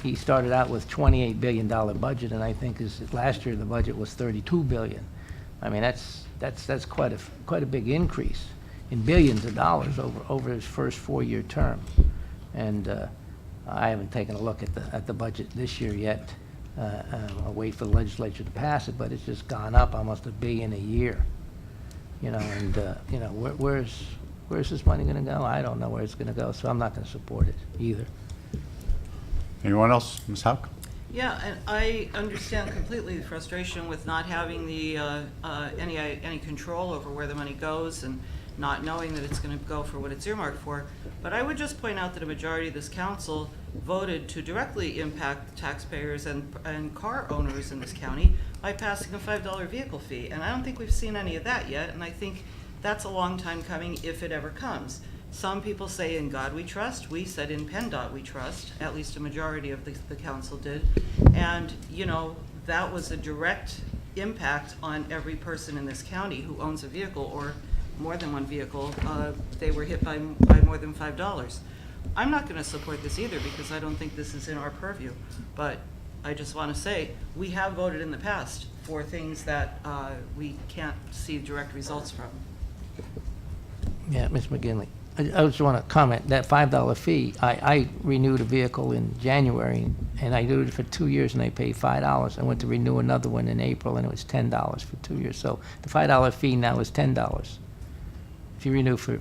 he started out with $28 billion budget, and I think last year the budget was $32 billion. I mean, that's quite a big increase in billions of dollars over his first 4-year term. And I haven't taken a look at the budget this year yet. I'll wait for the legislature to pass it, but it's just gone up almost $1 billion a year. You know, and you know, where's this money going to go? I don't know where it's going to go, so I'm not going to support it either. Anyone else? Ms. Houck? Yeah, and I understand completely the frustration with not having the, any control over where the money goes and not knowing that it's going to go for what it's earmarked for. But I would just point out that a majority of this council voted to directly impact taxpayers and car owners in this county by passing a $5 vehicle fee. And I don't think we've seen any of that yet, and I think that's a long time coming if it ever comes. Some people say in God we trust. We said in PennDOT we trust, at least a majority of the council did. And, you know, that was a direct impact on every person in this county who owns a vehicle or more than one vehicle. They were hit by more than $5. I'm not going to support this either because I don't think this is in our purview. But I just want to say, we have voted in the past for things that we can't see direct results from. Yeah, Ms. McGinley, I just want to comment, that $5 fee, I renewed a vehicle in January, and I renewed it for 2 years, and I paid $5. I went to renew another one in April, and it was $10 for 2 years. So the $5 fee now is $10. If you renew for,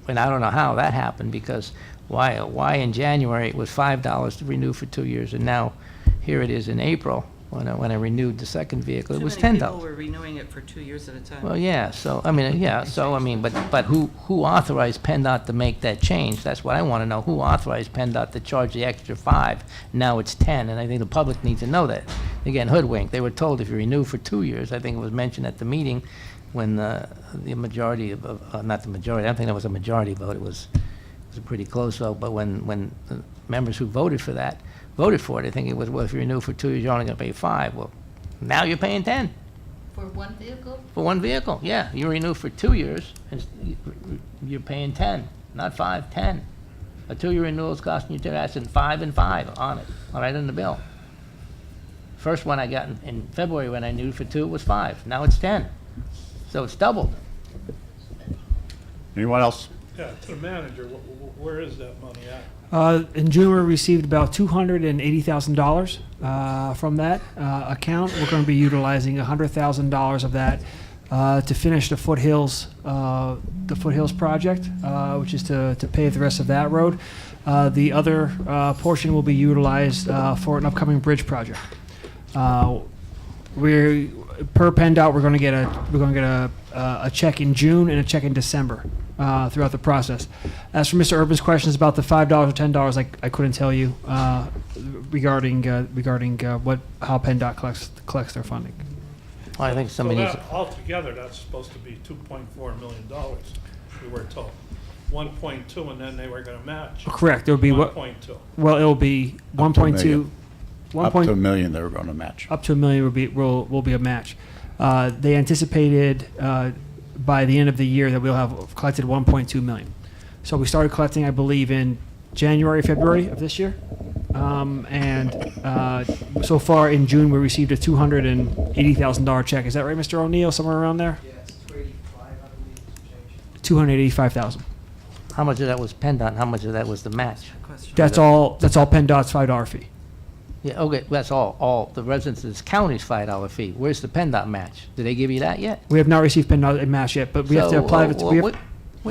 and I don't know how that happened, because why in January it was $5 to renew for 2 years, and now here it is in April, when I renewed the second vehicle, it was $10. Too many people were renewing it for 2 years at a time. Well, yeah, so, I mean, but who authorized PennDOT to make that change? That's what I want to know. Who authorized PennDOT to charge the extra $5? Now it's $10, and I think the public needs to know that. Again, hoodwinked. They were told if you renew for 2 years, I think it was mentioned at the meeting when the majority of, not the majority, I don't think that was a majority vote, it was a pretty close vote, but when the members who voted for that, voted for it, I think it was, well, if you renew for 2 years, you're only going to pay $5. Well, now you're paying $10. For one vehicle? For one vehicle, yeah. You renew for 2 years, and you're paying 10, not 5, 10. A 2-year renewal is costing you that's in 5 and 5 on it, all right, in the bill. First one I got in February when I renewed for 2 was 5. Now it's 10. So it's doubled. Anyone else? Yeah, to the manager, where is that money at? In June, we received about $280,000 from that account. We're going to be utilizing $100,000 of that to finish the Foothills project, which is to pave the rest of that road. The other portion will be utilized for an upcoming bridge project. We're per PennDOT, we're going to get a check in June and a check in December. Throughout the process. As for Mr. Urban's questions about the $5 or $10, I couldn't tell you regarding how PennDOT collects their funding. Well, I think somebody needs. Altogether, that's supposed to be $2.4 million. We were told 1.2, and then they were going to match. Correct. It would be 1.2. Well, it will be 1.2. Up to $1 million they were going to match. Up to $1 million will be a match. They anticipated. By the end of the year that we'll have collected 1.2 million. So we started collecting, I believe, in January, February of this year. So far in June, we received a $280,000 check. Is that right, Mr. O'Neill? Somewhere around there? Yeah, it's $285, I believe. $285,000. How much of that was PennDOT and how much of that was the match? That's all PennDOT's $5 fee. Yeah, okay, that's all the residents of this county's $5 fee. Where's the PennDOT match? Did they give you that yet? We have not received PennDOT match yet, but we have to apply it. Wait a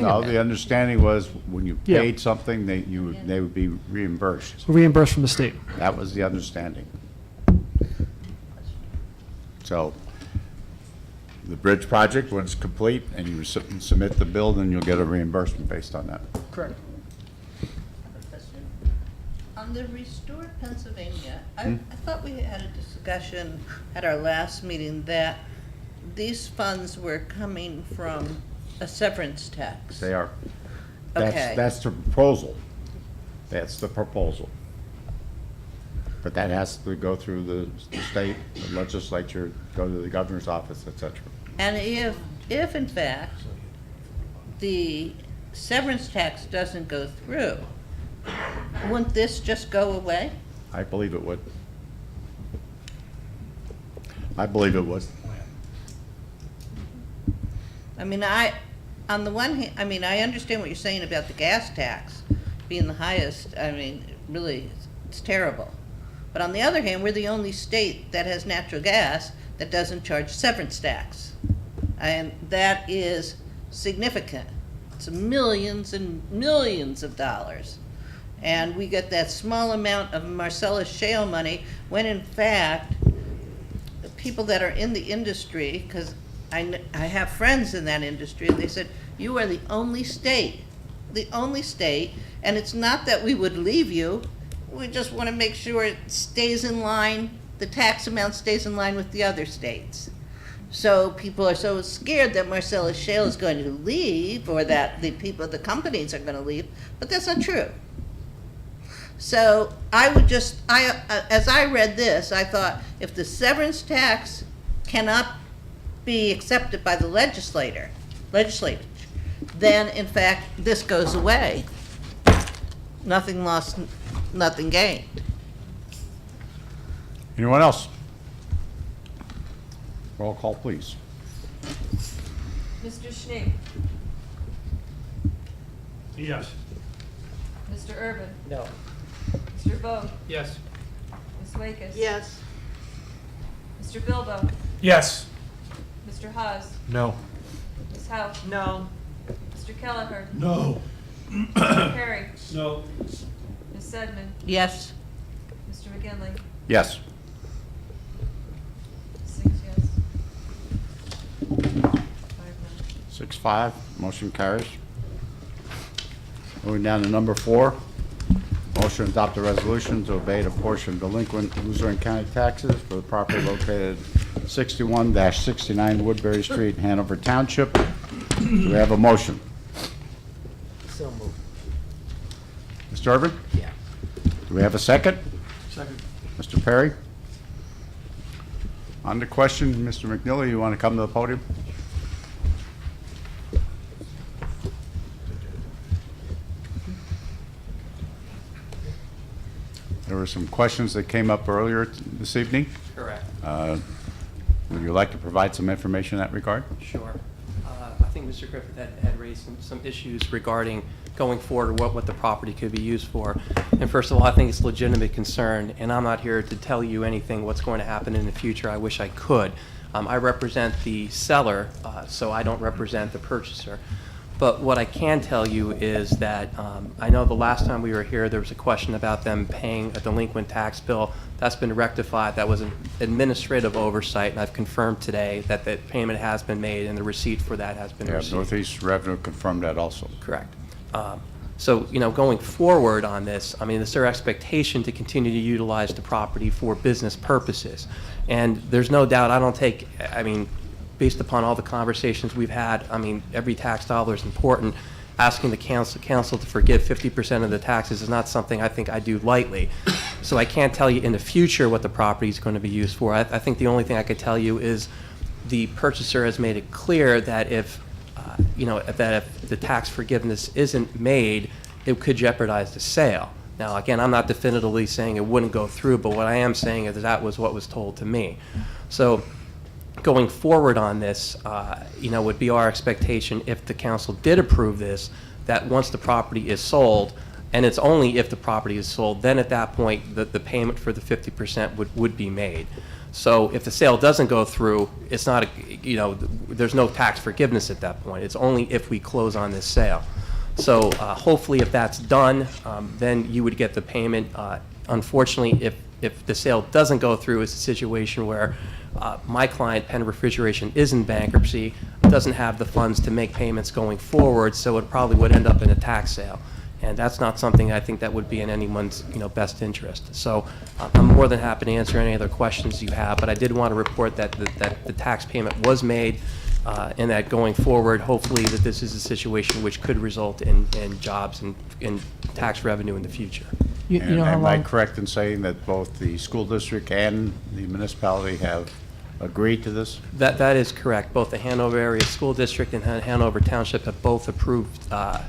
No, minute. the understanding was when you Yeah. paid something, they would be reimbursed. We're reimbursed from the state. That was the understanding. So the bridge project, when it's complete and you submit the bill, then you'll get a reimbursement based on that. Correct. On the Restore Pennsylvania, I thought we had a discussion at our last meeting that these funds were coming from a severance tax. They are. Okay. That's the proposal. That's the proposal. But that has to go through the state, the legislature, go to the governor's office, et cetera. And if in fact the severance tax doesn't go through, wouldn't this just go away? I believe it would. I believe it would. I mean, on the one hand, I mean, I understand what you're saying about the gas tax being the highest. I mean, really, it's terrible. But on the other hand, we're the only state that has natural gas that doesn't charge severance tax. And that is significant. It's millions and millions of dollars. And we get that small amount of Marcellus shale money when in fact, the people that are in the industry, because I have friends in that industry, they said, you are the only state, and it's not that we would leave you. We just want to make sure it stays in line, the tax amount stays in line with the other states. So people are so scared that Marcellus Shale is going to leave, or that the companies are going to leave, but that's not true. So I would just, as I read this, I thought if the severance tax cannot be accepted by the legislature, then in fact this goes away. Nothing lost, nothing gained. Anyone else? Roll call, please. Mr. Schnee? Yes. Mr. Urban? No. Mr. Vogt? Yes. Ms. Wakes? Yes. Mr. Bilbo? Yes. Mr. Haas? No. Ms. Howe? No. Mr. Kelleher? No. Mr. Perry? No. Ms. Sedman? Yes. Mr. McGinley? Yes. 6 yes. 5 no. 6-5, motion carries. Moving down to number 4, motion to adopt a resolution to abate a portion of delinquent Luzerne County taxes for the property located 61-69 Woodbury Street, Hanover Township. Do we have a motion? So moved. Mr. Urban? Yeah. Do we have a second? Second. Mr. Perry? On the question, Mr. McNally, you want to come to the podium? There were some questions that came up earlier this evening. Correct. Would you like to provide some information in that regard? Sure. I think Mr. Griffith had raised some issues regarding going forward, what the property could be used for. And first of all, I think it's a legitimate concern, and I'm not here to tell you anything what's going to happen in the future. I wish I could. I represent the seller, so I don't represent the purchaser. But what I can tell you is that I know the last time we were here, there was a question about them paying a delinquent tax bill. That's been rectified. That was an administrative oversight, and I've confirmed today that the payment has been made and the receipt for that has been Yeah, received. Northeast Revenue confirmed that also. Correct. So, you know, going forward on this, I mean, it's their expectation to continue to utilize the property for business purposes. And there's no doubt, I mean, based upon all the conversations we've had, I mean, every tax dollar is important. Asking the council to forgive 50% of the taxes is not something I think I do lightly. So I can't tell you in the future what the property is going to be used for. I think the only thing I could tell you is the purchaser has made it clear that if the tax forgiveness isn't made, it could jeopardize the sale. Now, again, I'm not definitively saying it wouldn't go through, but what I am saying is that was what was told to me. So going forward on this, would be our expectation if the council did approve this, that once the property is sold, and it's only if the property is sold, then at that point, the payment for the 50% would be made. So if the sale doesn't go through, it's not, there's no tax forgiveness at that point. It's only if we close on this sale. So hopefully if that's done, then you would get the payment. Unfortunately, if the sale doesn't go through, it's a situation where my client, Penn Refrigeration, is in bankruptcy, doesn't have the funds to make payments going forward, so it probably would end up in a tax sale. And that's not something I think that would be in anyone's best interest. So I'm more than happy to answer any other questions you have, but I did want to report that the tax payment was made, and that going forward, hopefully that this is a situation which could result in jobs and in tax revenue in the future. You And know how am I long? correct in saying that both the school district and the municipality have agreed to this? That is correct. Both the Hanover Area School District and Hanover Township have both approved, the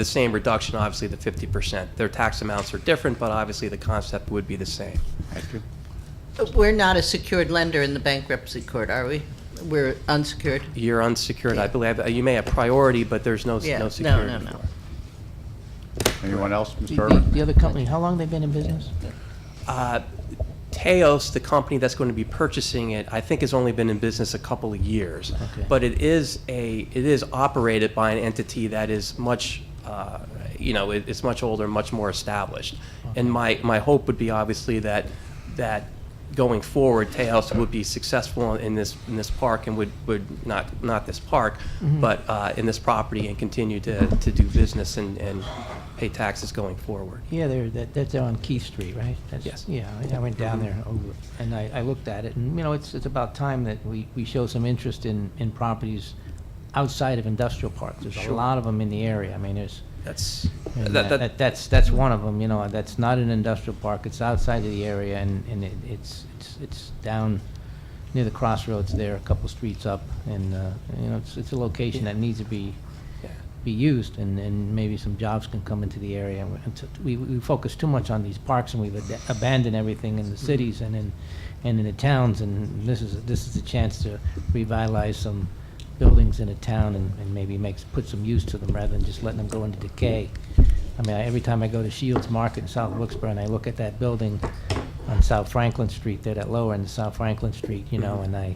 same reduction, obviously the 50%. Their tax amounts are different, but obviously the concept would be the same. Thank you. We're not a secured lender in the bankruptcy court, are we? We're unsecured? You're unsecured, I believe. You may have priority, but there's no Yeah, security. no. for it. Anyone else, Mr. Urban? The other company, how long they been in business? Teos, the company that's going to be purchasing it, I think has only been in business a couple of years. Okay. But it is operated by an entity that is much, it's much older, much more established. And my hope would be obviously that going forward, Teos would be successful in this park and would not this park, but in this property and continue to do business and pay taxes going forward. Yeah, that's on Keith Street, right? Yes. Yeah, I went down there and I looked at it, and, it's about time that we show some interest in properties outside of industrial parks. There's a lot of them in the area. I mean, That's that's one of them, that's not an industrial park. It's outside of the area, and it's down near the crossroads there, a couple streets up, and, it's a location that needs to be used, and maybe some jobs can come into the area. We focus too much on these parks, and we've abandoned everything in the cities and in the towns, and this is a chance to revitalize some buildings in a town and maybe put some use to them rather than just letting them go into decay. I mean, every time I go to Shields Market in South Wilkes-Barre and I look at that building on South Franklin Street, there, that lower end of South Franklin Street, and I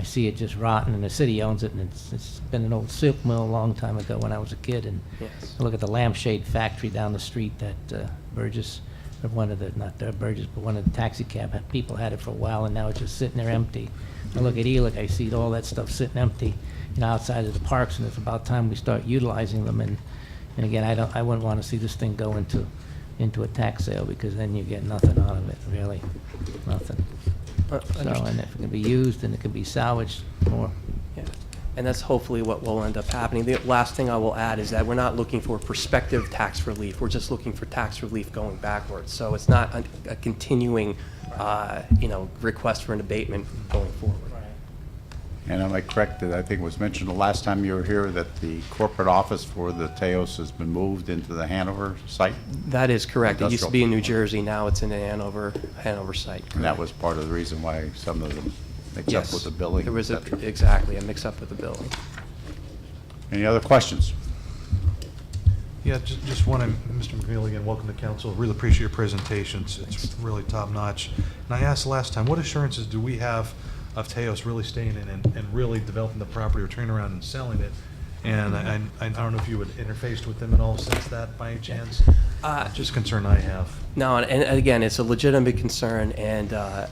see it just rotten, and the city owns it, and it's been an old silk mill a long time ago when I was a kid. And Yes. I look at the lampshade factory down the street that Burgess, or one of the, not Burgess, but one of the taxi cab people had it for a while, and now it's just sitting there empty. I look at Elick, I see all that stuff sitting empty, outside of the parks, and it's about time we start utilizing them. And again, I wouldn't want to see this thing go into a tax sale, because then you get nothing out of it, really, nothing. And if it can be used and it can be salvaged more. Yeah, and that's hopefully what will end up happening. The last thing I will add is that we're not looking for prospective tax relief. We're just looking for tax relief going backwards. So it's not a continuing, request for an abatement going forward. And am I correct that I think it was mentioned the last time you were here that the corporate office for the Teos has been moved into the Hanover site? That is correct. It used to be in New Jersey. Now it's in the Hanover site. And that was part of the reason why some of them mixed up Yes. with the billing? There was et cetera. exactly a mix-up with the billing. Any other questions? Yeah, just want to, Mr. McNeil, again, welcome to council. Really appreciate your presentations. It's really top-notch. And I asked last time, what assurances do we have of Teos really staying in and really developing the property or turning around and selling it? And I don't know if you would interfaced with them at all since that, by any chance? Just concern I have. No, and again, it's a legitimate concern, and I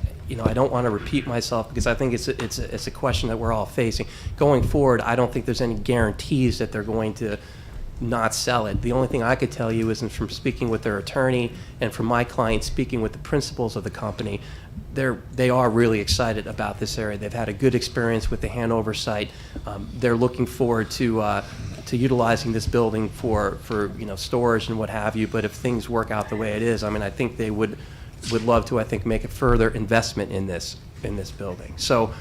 don't want to repeat myself, because I think it's a question that we're all facing. Going forward, I don't think there's any guarantees that they're going to not sell it. The only thing I could tell you is from speaking with their attorney and from my client speaking with the principals of the company, they are really excited about this area. They've had a good experience with the Hanover site. They're looking forward to utilizing this building for storage and what have you. But if things work out the way it is, I think they would love to, make a further investment in this building. So,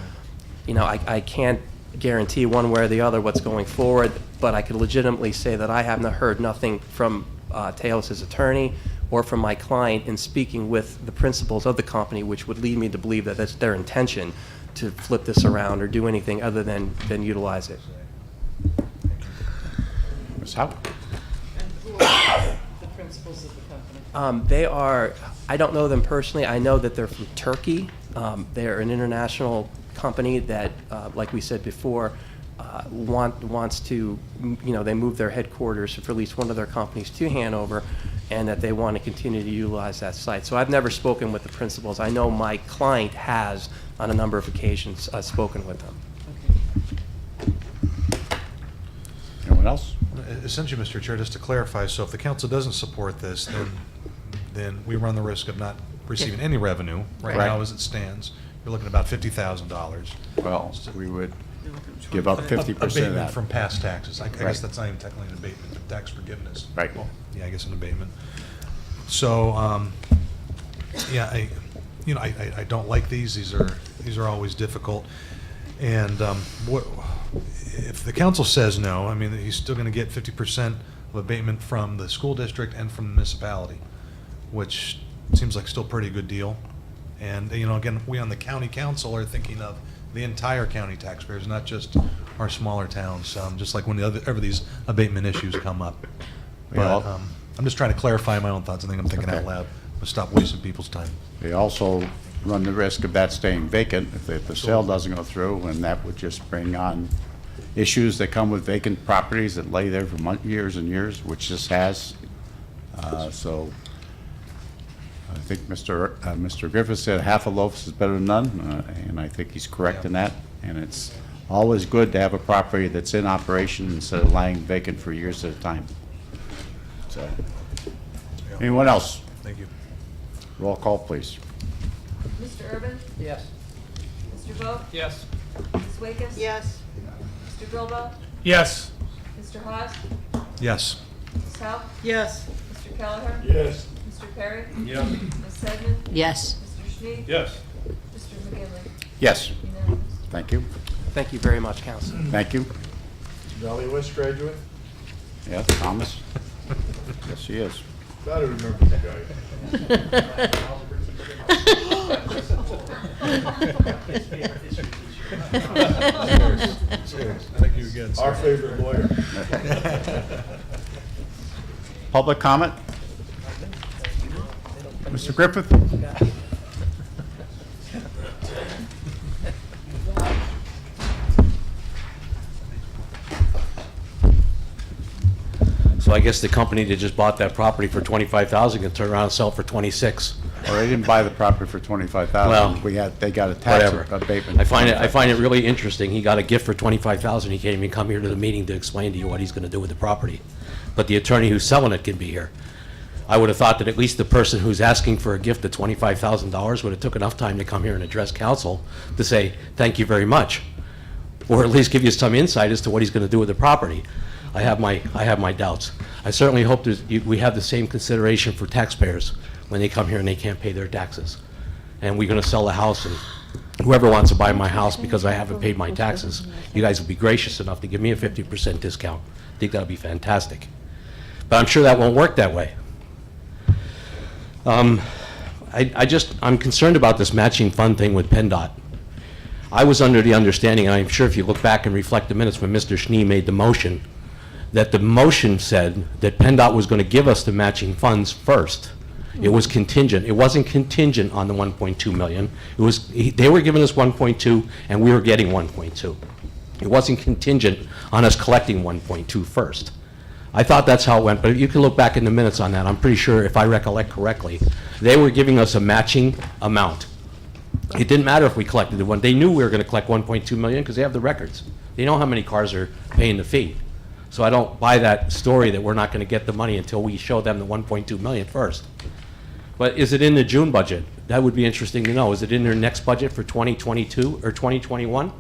I can't guarantee one way or the other what's going forward, but I could legitimately say that I have heard nothing from Teos' attorney or from my client in speaking with the principals of the company, which would lead me to believe that that's their intention to flip this around or do anything other than utilize it. Ms. Howe? And who are the principals of the company? I don't know them personally. I know that they're from Turkey. They're an international company that, like we said before, wants to, they move their headquarters for at least one of their companies to Hanover, and that they want to continue to utilize that site. So I've never spoken with the principals. I know my client has, on a number of occasions, spoken with them. Anyone else? Essentially, Mr. Chair, just to clarify, so if the council doesn't support this, then we run the risk of not receiving any revenue right now as it stands. You're looking at about $50,000. Well, we would give up 50% of Abatement that. from past taxes. I guess Right. that's not even technically an abatement, but tax forgiveness. Right. Well, yeah, I guess an abatement. So, I don't like these. These are always difficult. And if the council says no, he's still going to get 50% of abatement from the school district and from the municipality, which seems like still a pretty good deal. And, again, we on the county council are thinking of the entire county taxpayers, not just our smaller towns, just like whenever these abatement issues come up. But I'm just trying to clarify my own thoughts. I think I'm thinking out loud. But stop wasting people's time. They also run the risk of that staying vacant if the sale doesn't go through, and that would just bring on issues that come with vacant properties that lay there for years and years, which this has. So I think Mr. Griffith said half a loaf is better than none, and I think he's correct in that. And it's always good to have a property that's in operation instead of lying vacant for years at a time. So, anyone else? Thank you. Roll call, please. Mr. Urban? Yes. Mr. Vogt? Yes. Ms. Wiggins? Yes. Mr. Bilbao? Yes. Mr. Haas? Yes. Ms. Howe? Yes. Mr. Kelleher? Yes. Mr. Perry? Yes. Ms. Sedman? Yes. Mr. Schnee? Yes. Mr. McGinley? Yes. Unanimous. Thank you. Thank you very much, Council. Thank you. Valley West graduate? Yes, Thomas? Yes, he is. Gotta remember the guy. Thank you again, Our favorite lawyer. Public comment? Mr. Griffith? So I guess the company that just bought that property for 25,000 can turn around and sell it for 26. Or they didn't buy the property for 25,000. Well, They got a tax Whatever. abatement. I find it really interesting. He got a gift for 25,000. He can't even come here to the meeting to explain to you what he's going to do with the property. But the attorney who's selling it can be here. I would have thought that at least the person who's asking for a gift of $25,000 would have took enough time to come here and address council to say, thank you very much. Or at least give you some insight as to what he's going to do with the property. I have my doubts. I certainly hope we have the same consideration for taxpayers when they come here and they can't pay their taxes. And we're going to sell the house, and whoever wants to buy my house because I haven't paid my taxes, you guys will be gracious enough to give me a 50% discount. I think that'll be fantastic. But I'm sure that won't work that way. I'm concerned about this matching fund thing with PennDOT. I was under the understanding, and I'm sure if you look back and reflect the minutes when Mr. Schnee made the motion, that the motion said that PennDOT was going to give us the matching funds first. It was contingent. It wasn't contingent on the 1.2 million. It was, they were giving us 1.2 and we were getting 1.2. It wasn't contingent on us collecting 1.2 first. I thought that's how it went, but you can look back in the minutes on that. I'm pretty sure, if I recollect correctly, they were giving us a matching amount. It didn't matter if we collected the one. They knew we were going to collect 1.2 million because they have the records. They know how many cars are paying the fee. So I don't buy that story that we're not going to get the money until we show them the 1.2 million first. But is it in the June budget? That would be interesting to know. Is it in their next budget for 2022 or 2021?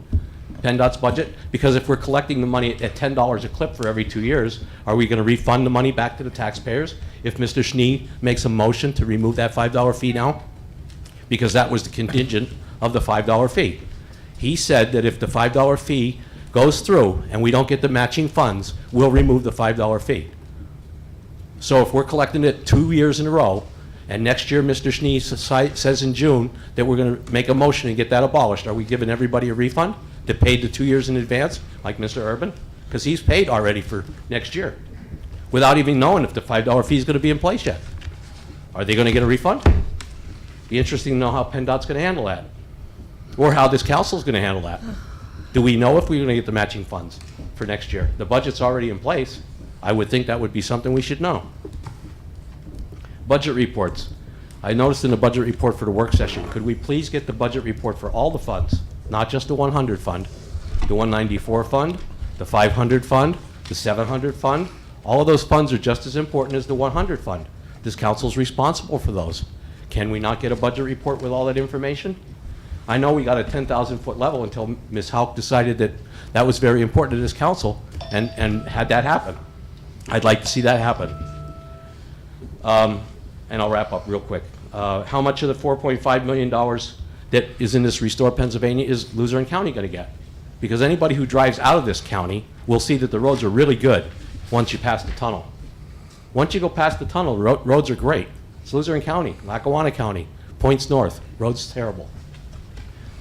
PennDOT's budget? Because if we're collecting the money at $10 a clip for every 2 years, are we going to refund the money back to the taxpayers if Mr. Schnee makes a motion to remove that $5 fee now? Because that was the contingent of the $5 fee. He said that if the $5 fee goes through and we don't get the matching funds, we'll remove the $5 fee. So if we're collecting it 2 years in a row, and next year Mr. Schnee says in June that we're going to make a motion and get that abolished, are we giving everybody a refund that paid the 2 years in advance, like Mr. Urban? Because he's paid already for next year, without even knowing if the $5 fee is going to be in place yet. Are they going to get a refund? Be interesting to know how PennDOT's going to handle that, or how this council's going to handle that. Do we know if we're going to get the matching funds for next year? The budget's already in place. I would think that would be something we should know. Budget reports. I noticed in the budget report for the work session, could we please get the budget report for all the funds, not just the 100 fund, the 194 fund, the 500 fund, the 700 fund? All of those funds are just as important as the 100 fund. This council's responsible for those. Can we not get a budget report with all that information? I know we got a 10,000-foot level until Ms. Houck decided that that was very important to this council and had that happen. I'd like to see that happen. And I'll wrap up real quick. How much of the $4.5 million that is in this Restore Pennsylvania is Luzerne County going to get? Because anybody who drives out of this county will see that the roads are really good once you pass the tunnel. Once you go past the tunnel, roads are great. It's Luzerne County, Lackawanna County, Points North, roads terrible.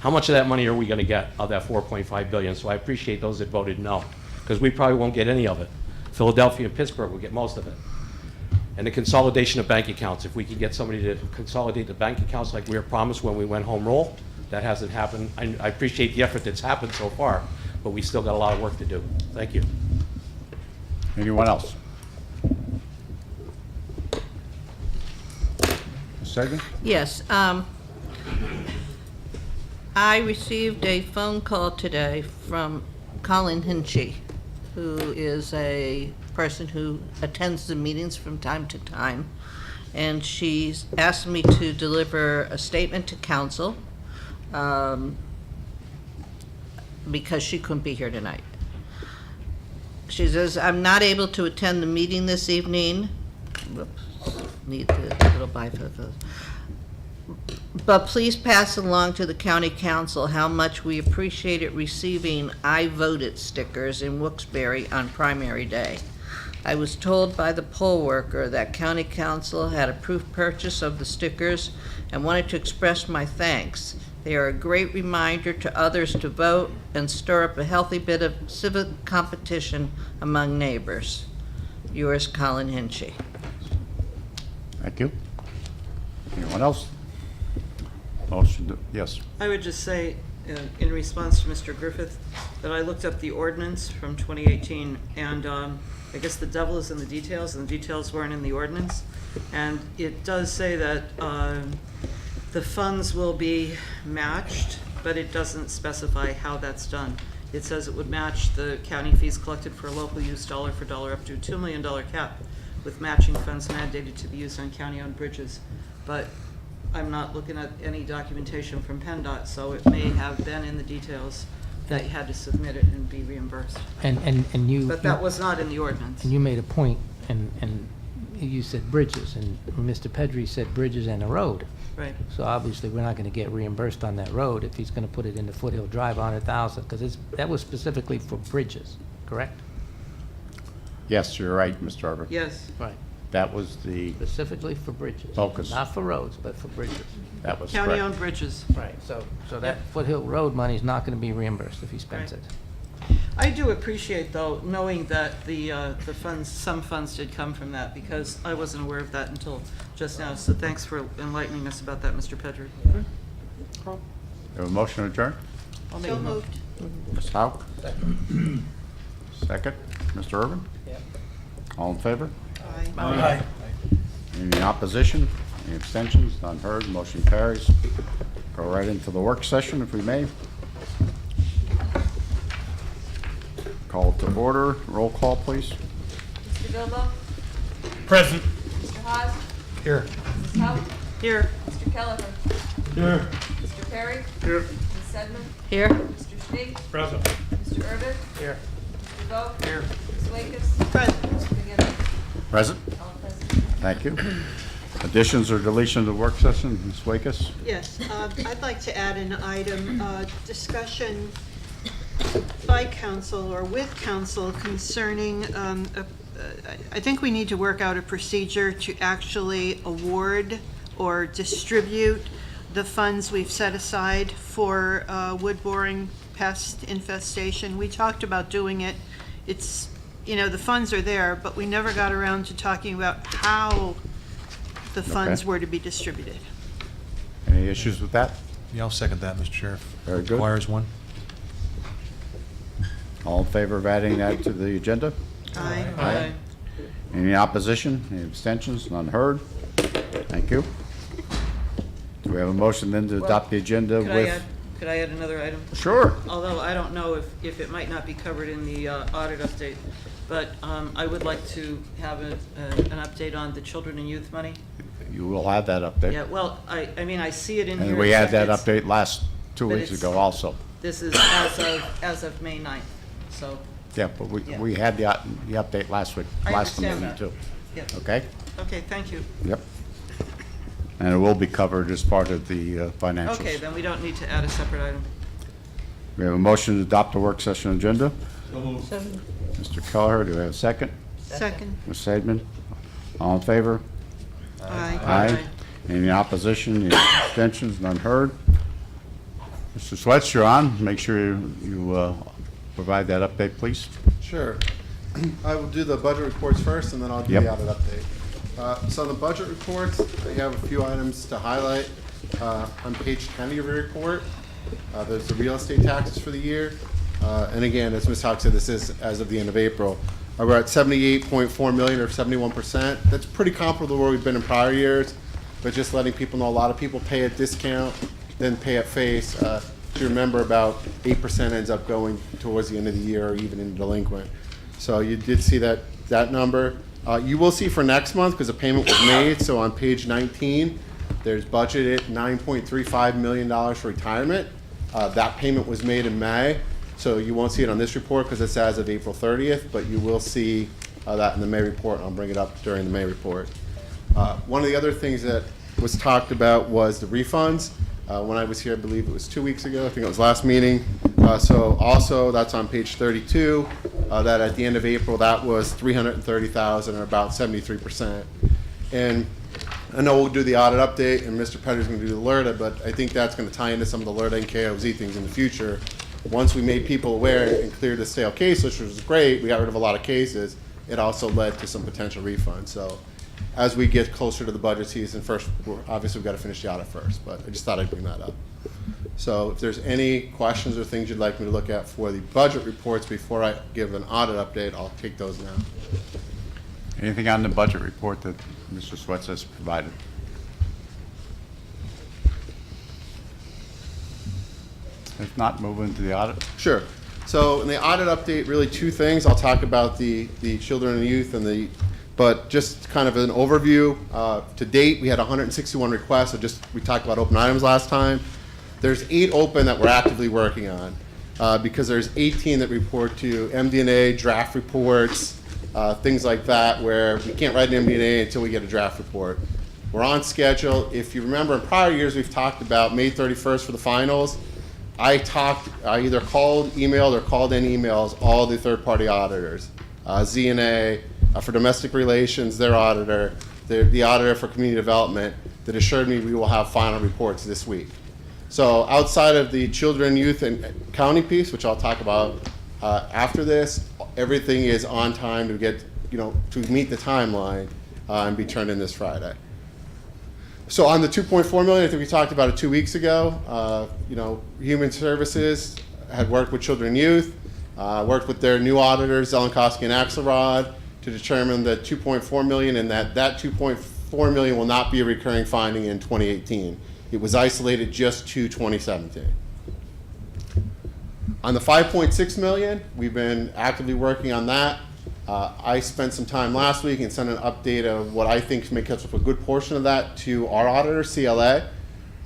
How much of that money are we going to get of that $4.5 billion? So I appreciate those that voted no, because we probably won't get any of it. Philadelphia and Pittsburgh will get most of it. And the consolidation of bank accounts. If we can get somebody to consolidate the bank accounts like we were promised when we went home rule, that hasn't happened. I appreciate the effort that's happened so far, but we still got a lot of work to do. Thank you. Anyone else? Ms. Seidman? Yes, I received a phone call today from Colin Hinchy, who is a person who attends the meetings from time to time, and she's asked me to deliver a statement to council, because she couldn't be here tonight. She says, "I'm not able to attend the meeting this evening." Whoops, need the little bifocal. "But please pass along to the county council how much we appreciated receiving I voted stickers in Wilkes-Barre on primary day. I was told by the poll worker that county council had approved purchase of the stickers and wanted to express my thanks. They are a great reminder to others to vote and stir up a healthy bit of civic competition among neighbors. Yours, Colin Hinchy." Thank you. Anyone else? Motion to, yes. I would just say, in response to Mr. Griffith, that I looked up the ordinance from 2018, and I guess the devil is in the details, and the details weren't in the ordinance. And it does say that the funds will be matched, but it doesn't specify how that's done. It says it would match the county fees collected for local use dollar for dollar up to a $2 million cap, with matching funds mandated to be used on county-owned bridges. But I'm not looking at any documentation from PennDOT, so it may have been in the details that you had to submit it and be reimbursed. And you. But that was not in the ordinance. And you made a point, and you said bridges, and Mr. Pedri said bridges and a road. Right. So obviously, we're not gonna get reimbursed on that road if he's gonna put it into Foothill Drive, 100,000, because that was specifically for bridges, correct? Yes, you're right, Mr. Herbert. Yes. Right. That was the, Specifically for bridges. Focus. Not for roads, but for bridges. that was correct. County-owned bridges. Right, so that Foothill Road money is not gonna be reimbursed if he spends Right. it. I do appreciate, though, knowing that the funds, some funds did come from that, because I wasn't aware of that until just now. So thanks for enlightening us about that, Mr. Pedri. You have a motion to adjourn? I'll make So a mo- moved. Ms. Howe? Second. Mr. Urban? Yep. All in favor? Aye. Any opposition? Any abstentions? None heard. Motion carries. Go right into the work session, if we may. Call to order. Roll call, please. Mr. Bilbo? Present. Mr. Haas? Here. Mrs. Howe? Here. Mr. Kelleher? Here. Mr. Perry? Here. Ms. Sedman? Here? Mr. Schneek? Present. Mr. Urban? Here. Mr. Vogt? Here. Ms. Lakis? Present. Mr. McGinley? Present. All present. Thank you. Additions or deletions to the work session? Ms. Wakus? Yes, I'd like to add an item, discussion by council or with council concerning, I think we need to work out a procedure to actually award or distribute the funds we've set aside for wood boring pest infestation. We talked about doing it. It's, the funds are there, but we never got around to talking about how the funds Okay. were to be distributed. Any issues with that? Yeah, I'll second that, Mr. Sheriff. Very good. Requires one. All in favor of adding that to the agenda? Aye. Aye. Any opposition? Any abstentions? None heard. Thank you. Do we have a motion then to adopt the agenda with? Could I add another item? Sure. Although I don't know if it might not be covered in the audit update, but I would like to have an update on the children and youth money. You will have that update. Yeah, well, I mean, I see it in here. And we had that except it's- update last 2 but weeks it's- ago also. This is as of May 9th, so, Yeah, but Yeah. we had the update last week, I last understand meeting that. too. yeah. Okay? Okay, thank you. Yep. And it will be covered as part of the financials. Okay, then we don't need to add a separate item. We have a motion to adopt the work session agenda. Mr. Kelleher, do we have a second? Second. Ms. Saidman? All in favor? Aye. Any opposition, any abstentions, none heard? Mr. Swets, you're on. Make sure you provide that update, please. Sure. I will do the budget reports first, and then I'll do Yep. the audit update. So the budget reports, I have a few items to highlight. On page 10 of your report, there's the real estate taxes for the year. And again, as Ms. Hawk said, this is as of the end of April. We're at 78.4 million, or 71%. That's pretty comparable to where we've been in prior years. but just letting people know a lot of people pay at discount, then pay at face. If you remember, about 8% ends up going towards the end of the year or even in delinquent. So you did see that number. You will see for next month, because a payment was made, so on page 19, there's budgeted $9.35 million for retirement. That payment was made in May, so you won't see it on this report because it's as of April 30th, but you will see that in the May report, and I'll bring it up during the May report. One of the other things that was talked about was the refunds. When I was here, I believe it was 2 weeks ago, I think it was last meeting. So also, that's on page 32, that at the end of April, that was $330,000, or about 73%. And I know we'll do the audit update, and Mr. Petter's going to do the LERTA, but I think that's going to tie into some of the LERTA and KOZ things in the future. Once we made people aware and cleared the stale case, which was great, we got rid of a lot of cases, it also led to some potential refunds. So as we get closer to the budget season, first, obviously we've got to finish the audit first, but I just thought I'd bring that up. So if there's any questions or things you'd like me to look at for the budget reports before I give an audit update, I'll take those now. Anything on the budget report that Mr. Swets has provided? If not, move into the audit. Sure. So in the audit update, really two things. I'll talk about the children and youth and but just kind of an overview. To date, we had 161 requests. So we talked about open items last time. There's 8 open that we're actively working on because there's 18 that report to MD&A, draft reports, things like that, where we can't write an MD&A until we get a draft report. We're on schedule. If you remember, in prior years, we've talked about May 31st for the finals. I either called, emailed, or called in emails all the third-party auditors, Z&A, for domestic relations, their auditor, the auditor for community development, that assured me we will have final reports this week. So outside of the children, youth, and county piece, which I'll talk about after this, everything is on time to get, to meet the timeline and be turned in this Friday. So on the $2.4 million, I think we talked about it 2 weeks ago. Human Services had worked with children and youth, worked with their new auditors, Zelenkowski and Axelrod, to determine the $2.4 million, and that $2.4 million will not be a recurring finding in 2018. It was isolated just to 2017. On the $5.6 million, we've been actively working on that. I spent some time last week and sent an update of what I think makes up a good portion of that to our auditor, CLA.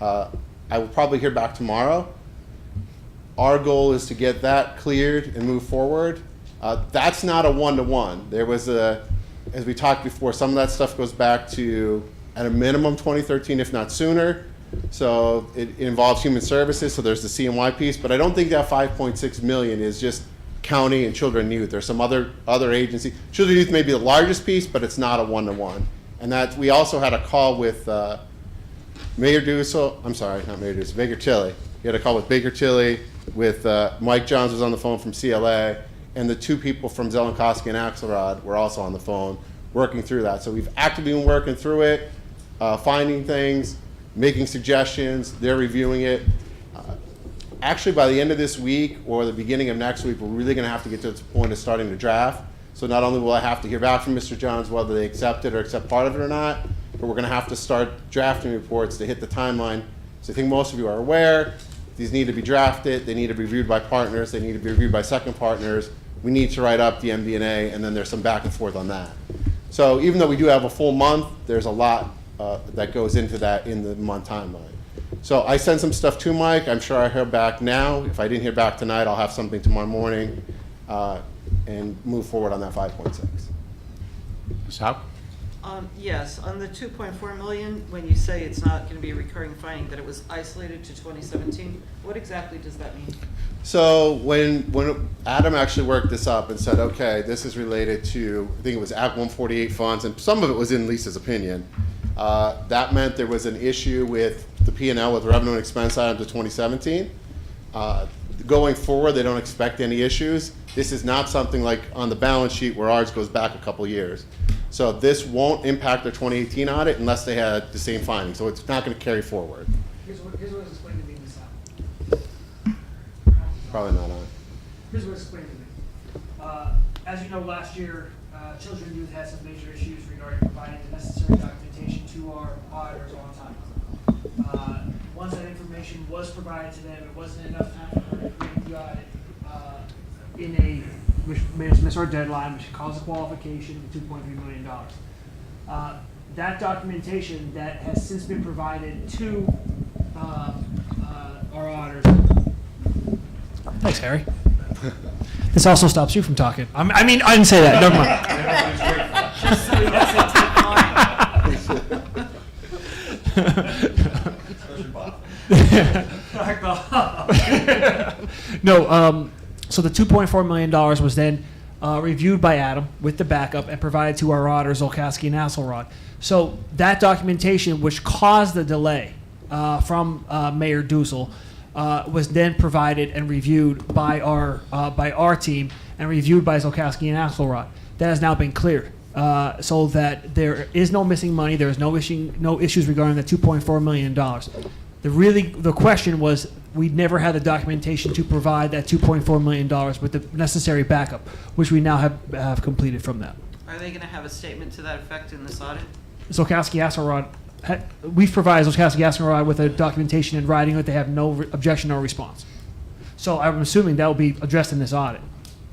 I will probably hear back tomorrow. Our goal is to get that cleared and move forward. That's not a one-to-one. There was as we talked before, some of that stuff goes back to, at a minimum, 2013, if not sooner. So it involves Human Services, so there's the CNY piece, but I don't think that $5.6 million is just county and children and youth. There's some other agencies. Children and youth may be the largest piece, but it's not a one-to-one. And that we also had a call with Mayor Dussel. I'm sorry, not Mayor Dussel, Baker Tilly. We had a call with Baker Tilly, with Mike Johns was on the phone from CLA, and the 2 people from Zelenkowski and Axelrod were also on the phone working through that. So we've actively been working through it, finding things, making suggestions. They're reviewing it. Actually, by the end of this week or the beginning of next week, we're really going to have to get to the point of starting to draft. So not only will I have to hear back from Mr. Johns whether they accept it or accept part of it or not, but we're going to have to start drafting reports to hit the timeline. So I think most of you are aware, these need to be drafted, they need to be reviewed by partners, they need to be reviewed by second partners. We need to write up the MD&A, and then there's some back and forth on that. So even though we do have a full month, there's a lot that goes into that in the month timeline. So I sent some stuff to Mike. I'm sure I hear back now. If I didn't hear back tonight, I'll have something tomorrow morning and move forward on that 5.6. Ms. Howe? Yes, on the 2.4 million, when you say it's not going to be a recurring finding, that it was isolated to 2017, what exactly does that mean? So when Adam actually worked this up and said, okay, this is related to, I think it was Act 148 funds, and some of it was in Lisa's opinion, that meant there was an issue with the P&L with revenue and expense items of 2017. Going forward, they don't expect any issues. This is not something like on the balance sheet where ours goes back a couple years. So this won't impact their 2018 audit unless they had the same findings. So it's not going to carry forward. Here's what was explained to me this time. Probably not on. Here's what was explained to me. As you know, last year, Children and Youth had some major issues regarding providing the necessary documentation to our auditors on time. Once that information was provided to them, it wasn't enough time for her to create the audit which made us miss our deadline, which caused a qualification of $2.3 million. That documentation that has since been provided to our auditors. Thanks, Harry. This also stops you from talking. I mean, I didn't say that. Never mind. Just so he doesn't take mine. No, so the $2.4 million was then reviewed by Adam with the backup and provided to our auditors, Olkowski and Axelrod. So that documentation, which caused the delay from Mayor Dussel, was then provided and reviewed by our team and reviewed by Olkowski and Axelrod. That has now been cleared, so that there is no missing money. There is no issues regarding the $2.4 million. The question was, we never had the documentation to provide that $2.4 million with the necessary backup, which we now have completed from that. Are they going to have a statement to that effect in this audit? Olkowski Axelrod, we've provided Olkowski Axelrod with a documentation in writing that they have no objection or response. So I'm assuming that will be addressed in this audit.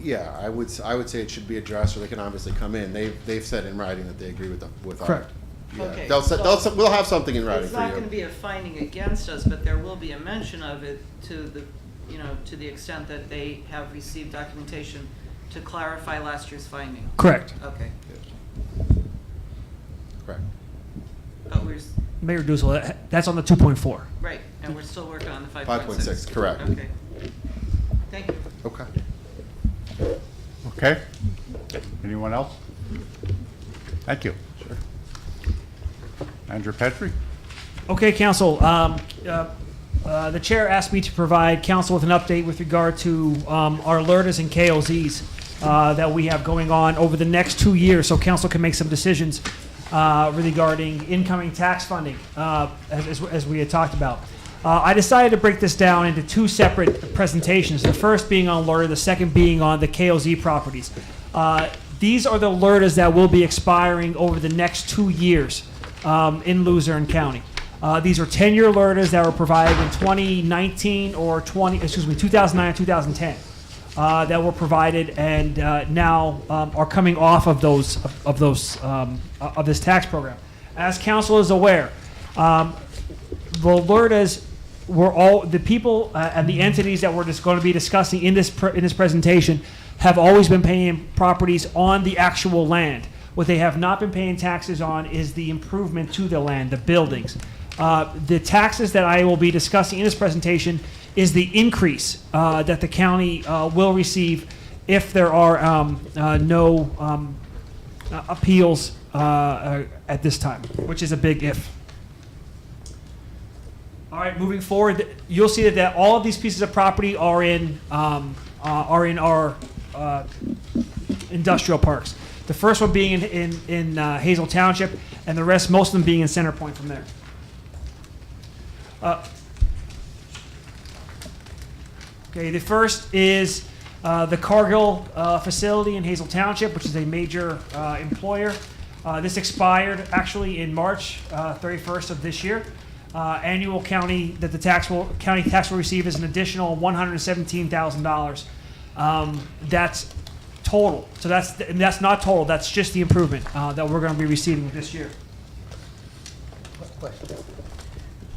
Yeah, I would say it should be addressed, or they can obviously come in. They've said in writing that they agree with Correct. Yeah. Okay, We'll have something in writing It's for not going to you. be a finding against us, but there will be a mention of it to the extent that they have received documentation to clarify last year's finding. Correct. Okay. Correct. But Mayor Dussel, that's on the 2.4. right, and we're still working on the 5.6. 5.6, correct. Okay. Thank you. Okay. Okay? Anyone else? Thank you. Sure. Andrew Petrie? Okay, Council. The chair asked me to provide Council with an update with regard to our LERTAs and KOZs that we have going on over the next 2 years, so Council can make some decisions regarding incoming tax funding, as we had talked about. I decided to break this down into two separate presentations, the first being on LERTA, the second being on the KOZ properties. These are the LERTAs that will be expiring over the next 2 years in Luzerne County. These are 10-year LERTAs that were provided in 2019 or 2009 or 2010 that were provided and now are coming off of this tax program. As Council is aware, the LERTAs were all the people and the entities that we're just going to be discussing in this presentation have always been paying properties on the actual land. What they have not been paying taxes on is the improvement to the land, the buildings. The taxes that I will be discussing in this presentation is the increase that the county will receive if there are no appeals at this time, which is a big if. All right, moving forward, you'll see that all of these pieces of property are in our industrial parks. The first one being in Hazel Township, and the rest, most of them being in Center Point from there. Okay, the first is the Cargill facility in Hazel Township, which is a major employer. This expired actually in March 31st of this year. Annual county that the county tax will receive is an additional $117,000. That's total. So that's not total. That's just the improvement that we're going to be receiving this year. Question.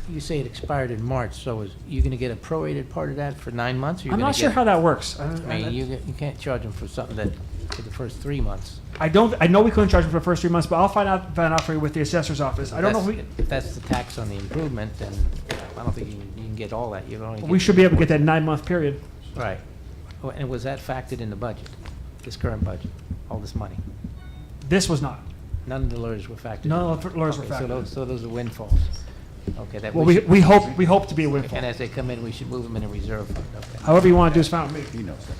You say it expired in March, so is you going to get a prorated part of that for 9 months? Or you're I'm gonna not sure get- how that works. I mean, you can't charge them for something that for the first 3 months. I know we couldn't charge them for the first 3 months, but I'll find out for you with the assessor's office. I don't know if we. If that's the tax on the improvement, then I don't think you can get all that. You can only We get- should be able to get that 9-month period. Right. Oh, and was that factored in the budget, this current budget, all this money? This was not. None of the LERTs were factored? None of the LERTs were Okay, factored. So those are windfalls. Okay. That Well, should- we hope to be a windfall. And as they come in, we should move them in a reserve fund, okay. However you want to do is fine with me. He knows that.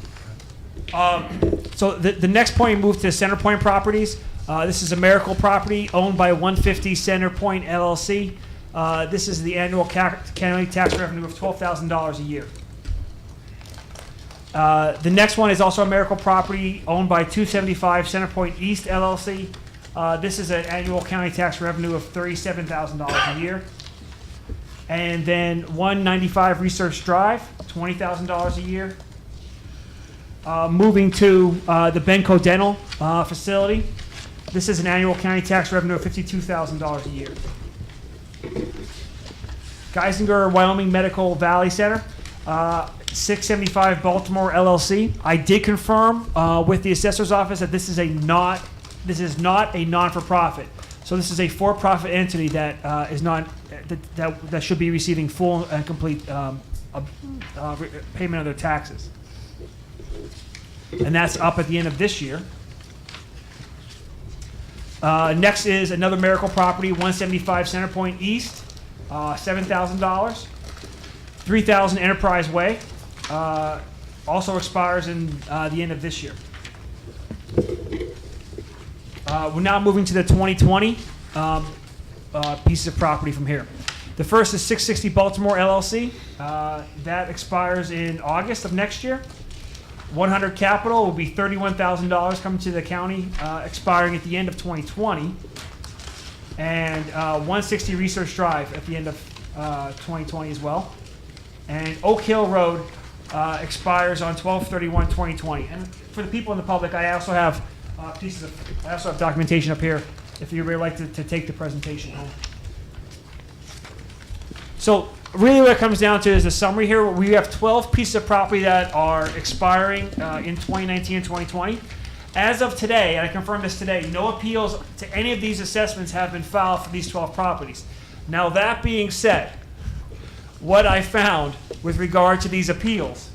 So the next point, we move to Center Point Properties. This is a Miracle property owned by 150 Center Point LLC. This is the annual county tax revenue of $12,000 a year. The next one is also a Miracle property owned by 275 Centerpoint East LLC. This is an annual county tax revenue of $37,000 a year. And then 195 Research Drive, $20,000 a year. Moving to the Benco Dental facility. This is an annual county tax revenue of $52,000 a year. Geisinger Wyoming Medical Valley Center, 675 Baltimore LLC. I did confirm with the assessor's office that this is not a non-for-profit. So this is a for-profit entity that is not that should be receiving full and complete payment of their taxes. And that's up at the end of this year. Next is another Miracle property, 175 Centerpoint East, $7,000. 3,000 Enterprise Way, also expires in the end of this year. We're now moving to the 2020 pieces of property from here. The first is 660 Baltimore LLC. That expires in August of next year. 100 Capital will be $31,000 coming to the county, expiring at the end of 2020. And 160 Research Drive at the end of 2020 as well. And Oak Hill Road expires on 12/31/2020. And for the people in the public, I also have documentation up here if you'd really like to take the presentation home. So really what it comes down to is a summary here. We have 12 pieces of property that are expiring in 2019 and 2020. As of today, and I confirmed this today, no appeals to any of these assessments have been filed for these 12 properties. Now that being said, what I found with regard to these appeals,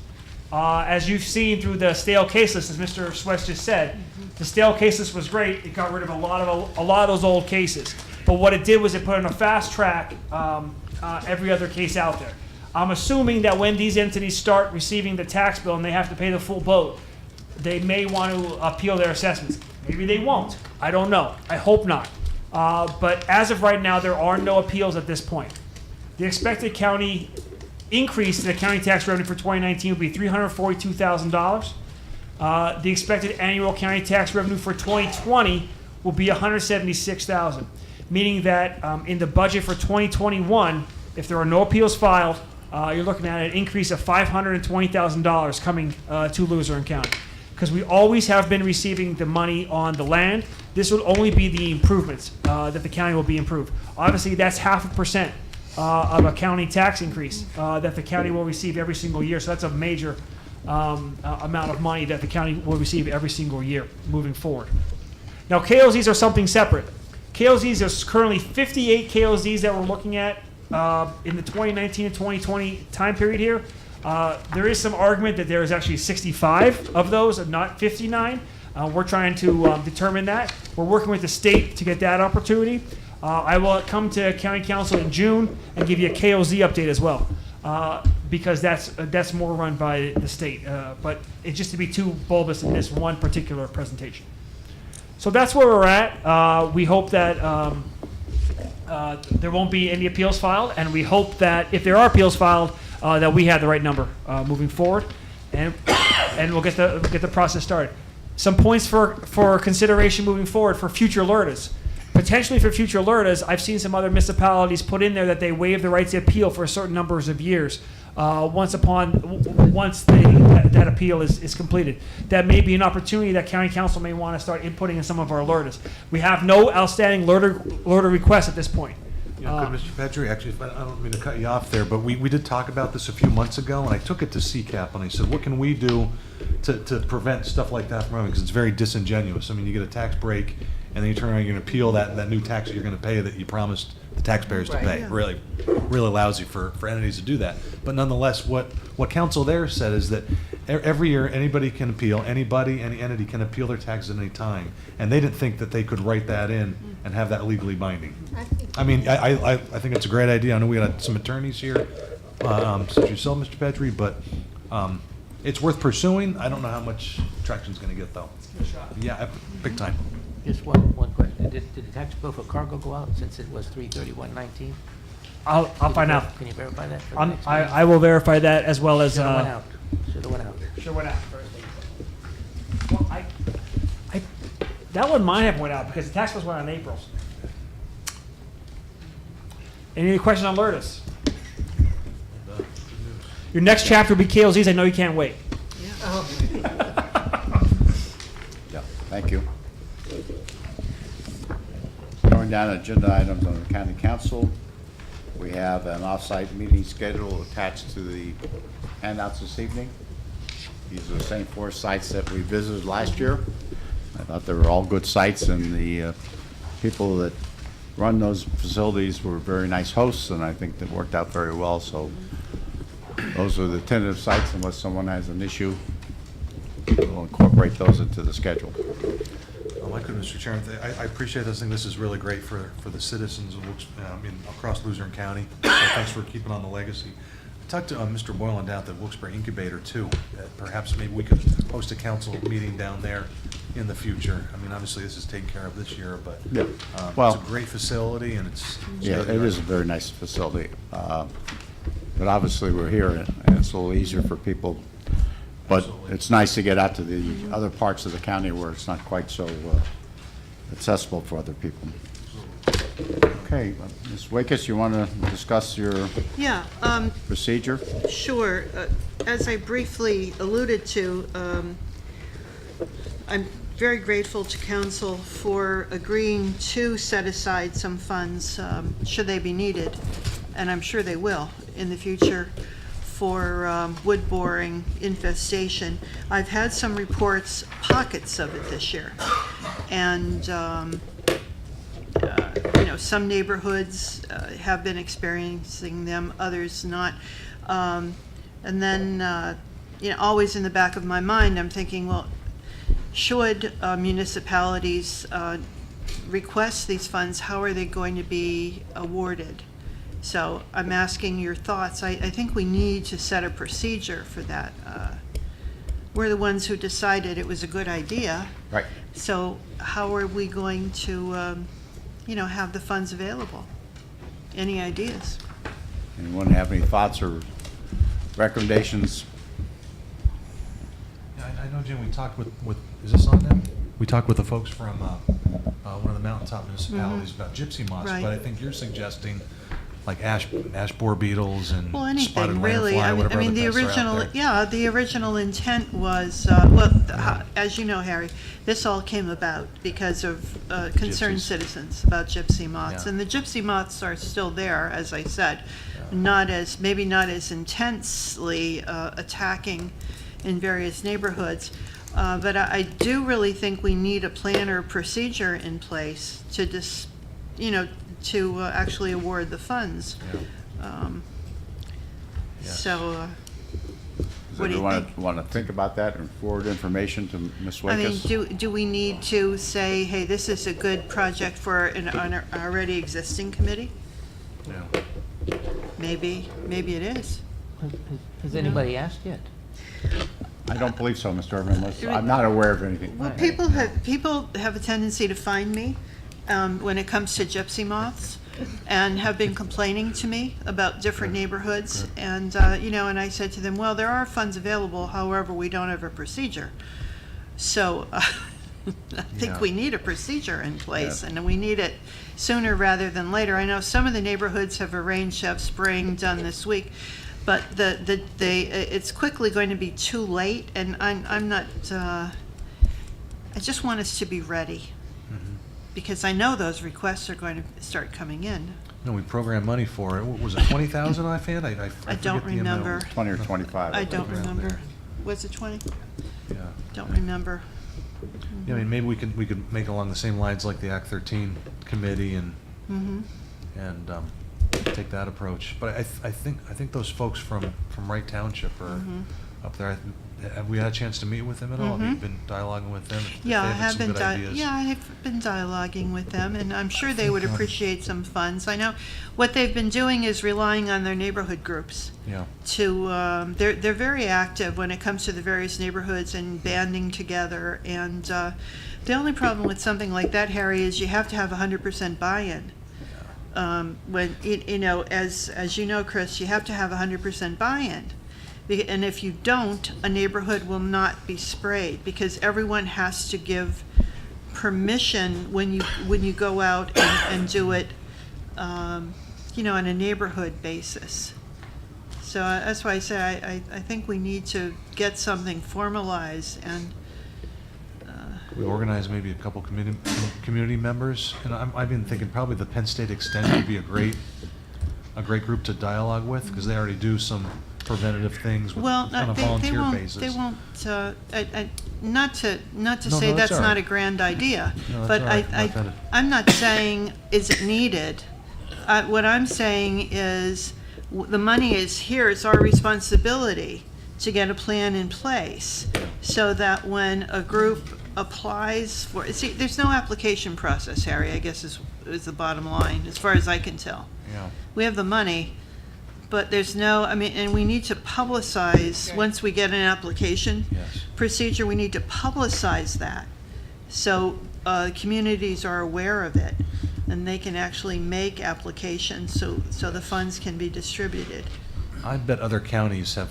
as you've seen through the stale case list, as Mr. Sweats just said, the stale case list was great. It got rid of a lot of those old cases. But what it did was it put on a fast track every other case out there. I'm assuming that when these entities start receiving the tax bill and they have to pay the full boat, they may want to appeal their assessments. Maybe they won't. I don't know. I hope not. But as of right now, there are no appeals at this point. The expected county increase to the county tax revenue for 2019 will be $342,000. The expected annual county tax revenue for 2020 will be $176,000, meaning that in the budget for 2021, if there are no appeals filed, you're looking at an increase of $520,000 coming to Luzerne County. Because we always have been receiving the money on the land, this would only be the improvements that the county will be improved. Obviously, that's 0.5% of a county tax increase that the county will receive every single year. So that's a major amount of money that the county will receive every single year moving forward. Now, KOZs are something separate. KOZs, there's currently 58 KOZs that we're looking at in the 2019 and 2020 time period here. There is some argument that there is actually 65 of those and not 59. We're trying to determine that. We're working with the state to get that opportunity. I will come to county council in June and give you a KOZ update as well, because that's more run by the state. But it's just to be too bulbous in this one particular presentation. So that's where we're at. We hope that there won't be any appeals filed, and we hope that if there are appeals filed, that we have the right number moving forward, and we'll get the process started. Some points for consideration moving forward for future LERTAs. Potentially for future LERTAs, I've seen some other municipalities put in there that they waive the right to appeal for a certain numbers of years once that appeal is completed. That may be an opportunity that county council may want to start inputting in some of our LERTAs. We have no outstanding LERTA requests at this point. Mr. Petrie, actually, I don't mean to cut you off there, but we did talk about this a few months ago, and I took it to CCAP, and I said, what can we do to prevent stuff like that from happening? Because it's very disingenuous. I mean, you get a tax break, and then you turn around and you're going to appeal that new tax that you're going to pay that you promised the taxpayers to pay. Yeah. Really lousy for entities to do that. But nonetheless, what council there said is that every year anybody can appeal, any entity can appeal their taxes at any time. And they didn't think that they could write that in and have that legally binding. I mean, I think it's a great idea. I know we got some attorneys here, such as yourself, Mr. Petrie, but it's worth pursuing. I don't know how much traction it's going to get, though. Yeah, big time. Just one question. Did the tax bill for cargo go out since it was 3/31/19? I'll find out. Can you verify that? I will verify that as well as. It went out. Should have went out. Sure went out first. Well, that one might have went out because the tax bills went out in April. Any questions on Lourdes? Your next chapter will be KLZs. I know you can't wait. Yeah, thank you. Going down to agenda items on the county council, we have an off-site meeting schedule attached to the handouts this evening. These are the same 4 sites that we visited last year. I thought they were all good sites, and the people that run those facilities were very nice hosts, and I think that worked out very well. So those are the tentative sites. Unless someone has an issue, we'll incorporate those into the schedule. I could, Mr. Chairman, I appreciate this thing. This is really great for the citizens of across Luzerne County. So thanks for keeping on the legacy. I talked to Mr. Boylan down at the Wilkes-Barre Incubator too. Perhaps maybe we could host a council meeting down there in the future. I mean, obviously this is taken care of this year, but Yeah. it's Well, a great facility, and it's yeah, it really is a very nice facility. But obviously, we're here, and it's a little easier for people. But Absolutely. it's nice to get out to the other parts of the county where it's not quite so accessible for other people. Okay, Ms. Wakes, you want to discuss your Yeah, procedure? sure. As I briefly alluded to, I'm very grateful to council for agreeing to set aside some funds, should they be needed, and I'm sure they will in the future, for wood boring infestation. I've had some reports, pockets of it this year, and some neighborhoods have been experiencing them, others not. And then, always in the back of my mind, I'm thinking, well, should municipalities request these funds, how are they going to be awarded? So I'm asking your thoughts. I think we need to set a procedure for that. We're the ones who decided it was a good idea. Right. So how are we going to, have the funds available? Any ideas? Anyone have any thoughts or recommendations? Yeah, I know, Jim, we talked with, is this on them? We talked with the folks from one of the mountaintop municipalities about gypsy moths, Right. but I think you're suggesting like ash borer beetles and Well, spotted anything, really. lanternfly, whatever other the pests are out original, there. the original intent was, as you know, Harry, this all came about because of concerned Gypsies. citizens about gypsy moths. Yeah. And the gypsy moths are still there, as I said, maybe not as intensely attacking in various neighborhoods. But I do really think we need a plan or procedure in place to to actually award the funds. Yes. So, Does what do you everyone think? want to think about that and forward information to Ms. I mean, Wakes? do we need to say, hey, this is a good project for an already existing committee? Yeah. Maybe it is. Has anybody asked yet? I don't believe so, Mr. Irvin, unless, I'm not aware of anything. Well, people have a tendency to find me when it comes to gypsy moths, and have been complaining to me about different neighborhoods. And, and I said to them, well, there are funds available, however, we don't have a procedure. So I think Yeah. we need a procedure in place, Yeah. and we need it sooner rather than later. I know some of the neighborhoods have arranged to have spraying done this week, but it's quickly going to be too late, and I'm not, I just want us to be ready, because I know those requests are going to start coming in. No, we programmed money for it. What was it, 20,000 offhand? I forget don't the amount. remember. 20 or 25. I think. don't around remember. there. Was it 20? Yeah. Don't remember. Yeah, I mean, maybe we could make along the same lines like the Act 13 committee and take that approach. But I think those folks from Wright Township are up there. Have we had a chance to meet with them at all? Have you been dialoguing with them? Yeah, I They had have some been. good ideas. I have been dialoguing with them, and I'm sure they would appreciate some funds. I know what they've been doing is relying on their neighborhood groups. Yeah. They're very active when it comes to the various neighborhoods and banding together. And the only problem with something like that, Harry, is you have to have 100% buy-in. When as you know, Chris, you have to have 100% buy-in. And if you don't, a neighborhood will not be sprayed, because everyone has to give permission when you go out and do it, on a neighborhood basis. So that's why I say I think we need to get something formalized, and We organize maybe a couple community members, and I've been thinking probably the Penn State Extension would be a great group to dialogue with, because they already do some preventative things with well, on a they volunteer won't. basis. They won't. Not to No, say no, that's that's all not right. a grand idea, No, that's but all right. Not that I'm not saying is it needed. What I'm saying is the money is here. It's our responsibility to get a plan in place so that when a group applies for, see, there's no application process, Harry, I guess is the bottom line, as far as I can tell. Yeah. We have the money, but there's no, and we need to publicize, once we get an application Yes. procedure, we need to publicize that. So communities are aware of it, and they can actually make applications so the funds can be distributed. I bet other counties have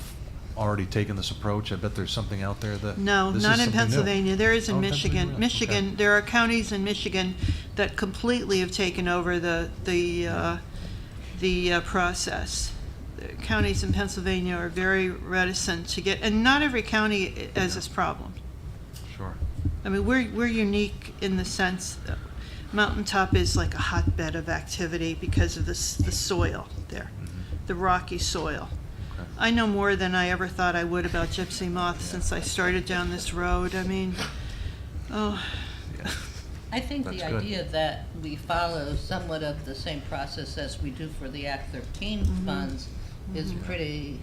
already taken this approach. I bet there's something out there that. No, this is not in something new. Pennsylvania. There is in Oh, Michigan. Pennsylvania, Michigan, okay. there are counties in Michigan that completely have taken over the process. The counties in Pennsylvania are very reticent to get, and not every county has this problem. Sure. I mean, we're unique in the sense that Mountaintop is like a hotbed of activity because of the soil there, the rocky soil. Okay. I know more than I ever thought I would about gypsy moth since I started down this road. I mean, oh, I think the That's good. idea that we follow somewhat of the same process as we do for the Act 13 funds is pretty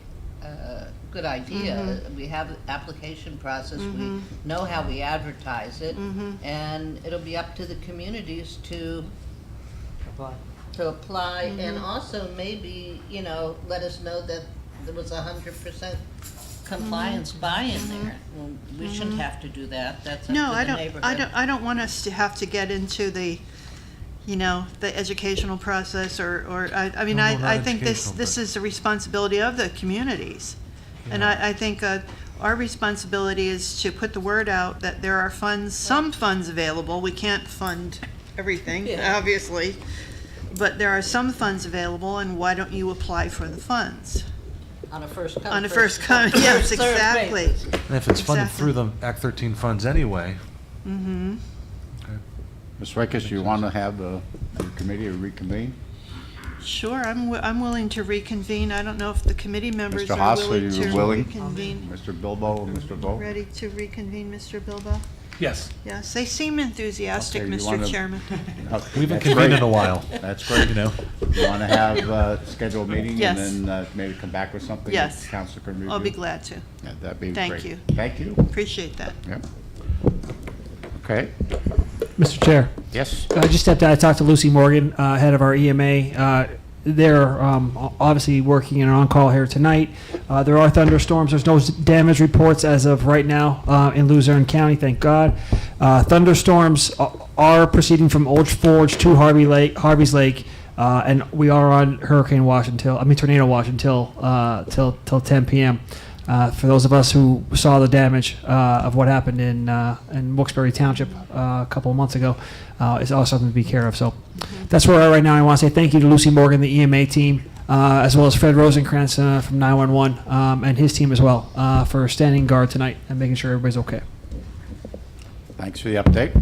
good idea. We have an application process, we know how we advertise it, and it'll be up to the communities to apply, and also maybe, let us know that there was 100% compliance buy-in there. Well, we shouldn't have to do that, that's up no, to I the don't. neighborhood. I don't want us to have to get into the, the educational process or I mean, No, not I think educational, this but- is the responsibility of the communities. And I think our responsibility is to put the word out that there are funds, some funds available. We can't fund everything, Yeah. obviously, but there are some funds available, and why don't you apply for the funds? On a first come, On a first come, yes, served exactly. basis. And if it's funded Exactly. through the Act 13 funds anyway. Mm-hmm. Okay. Ms. Ricketts, you want to have the committee reconvene? Sure, I'm willing to reconvene. I don't know if the committee members Mr. are Haas, are willing you to willing? reconvene. Mr. Bilbo and Mr. Vogt? Ready to reconvene, Mr. Bilbo? Yes. Yes, they seem enthusiastic, Okay, you Mr. wanna- Chairman. We haven't That's convened great. in a while. That's great. You know. You want to have schedule a meeting? Yes. And then maybe come back with something? Yes. that Council can review? I'll be glad to. Yeah, that'd be Thank great. you. Thank you. Appreciate that. Yep. Okay, Mr. Chair. yes. I just stepped out. I talked to Lucy Morgan, head of our EMA. They're obviously working in an on-call here tonight. There are thunderstorms. There's no damage reports as of right now in Luzerne County, thank God. Thunderstorms are proceeding from Old Forge to Harveys Lake, and we are on tornado watch until 10 p.m. For those of us who saw the damage of what happened in Wilkes-Barre Township a couple of months ago, it's also something to be care of. So that's where we're at right now. I want to say thank you to Lucy Morgan, the EMA team, as well as Fred Rosenkrantz from 911 and his team as well for standing guard tonight and making sure everybody's okay. Thanks for the update.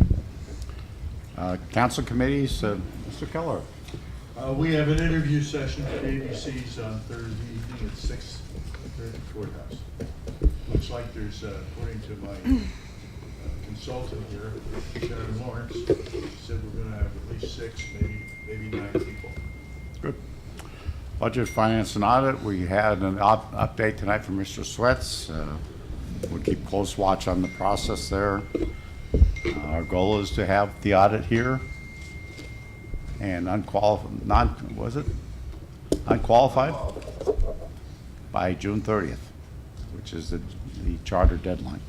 Council committees, Mr. Keller. We have an interview session for ABC's on Thursday evening at 6:30 courthouse. Looks like there's, according to my consultant here, Sharon Lawrence, said we're gonna have at least 6, maybe 9 people. Good. Budget, Finance, and Audit, we had an update tonight from Mr. Sweats. We'll keep close watch on the process there. Our goal is to have the audit here and unqualified by June 30th, which is the charter deadline.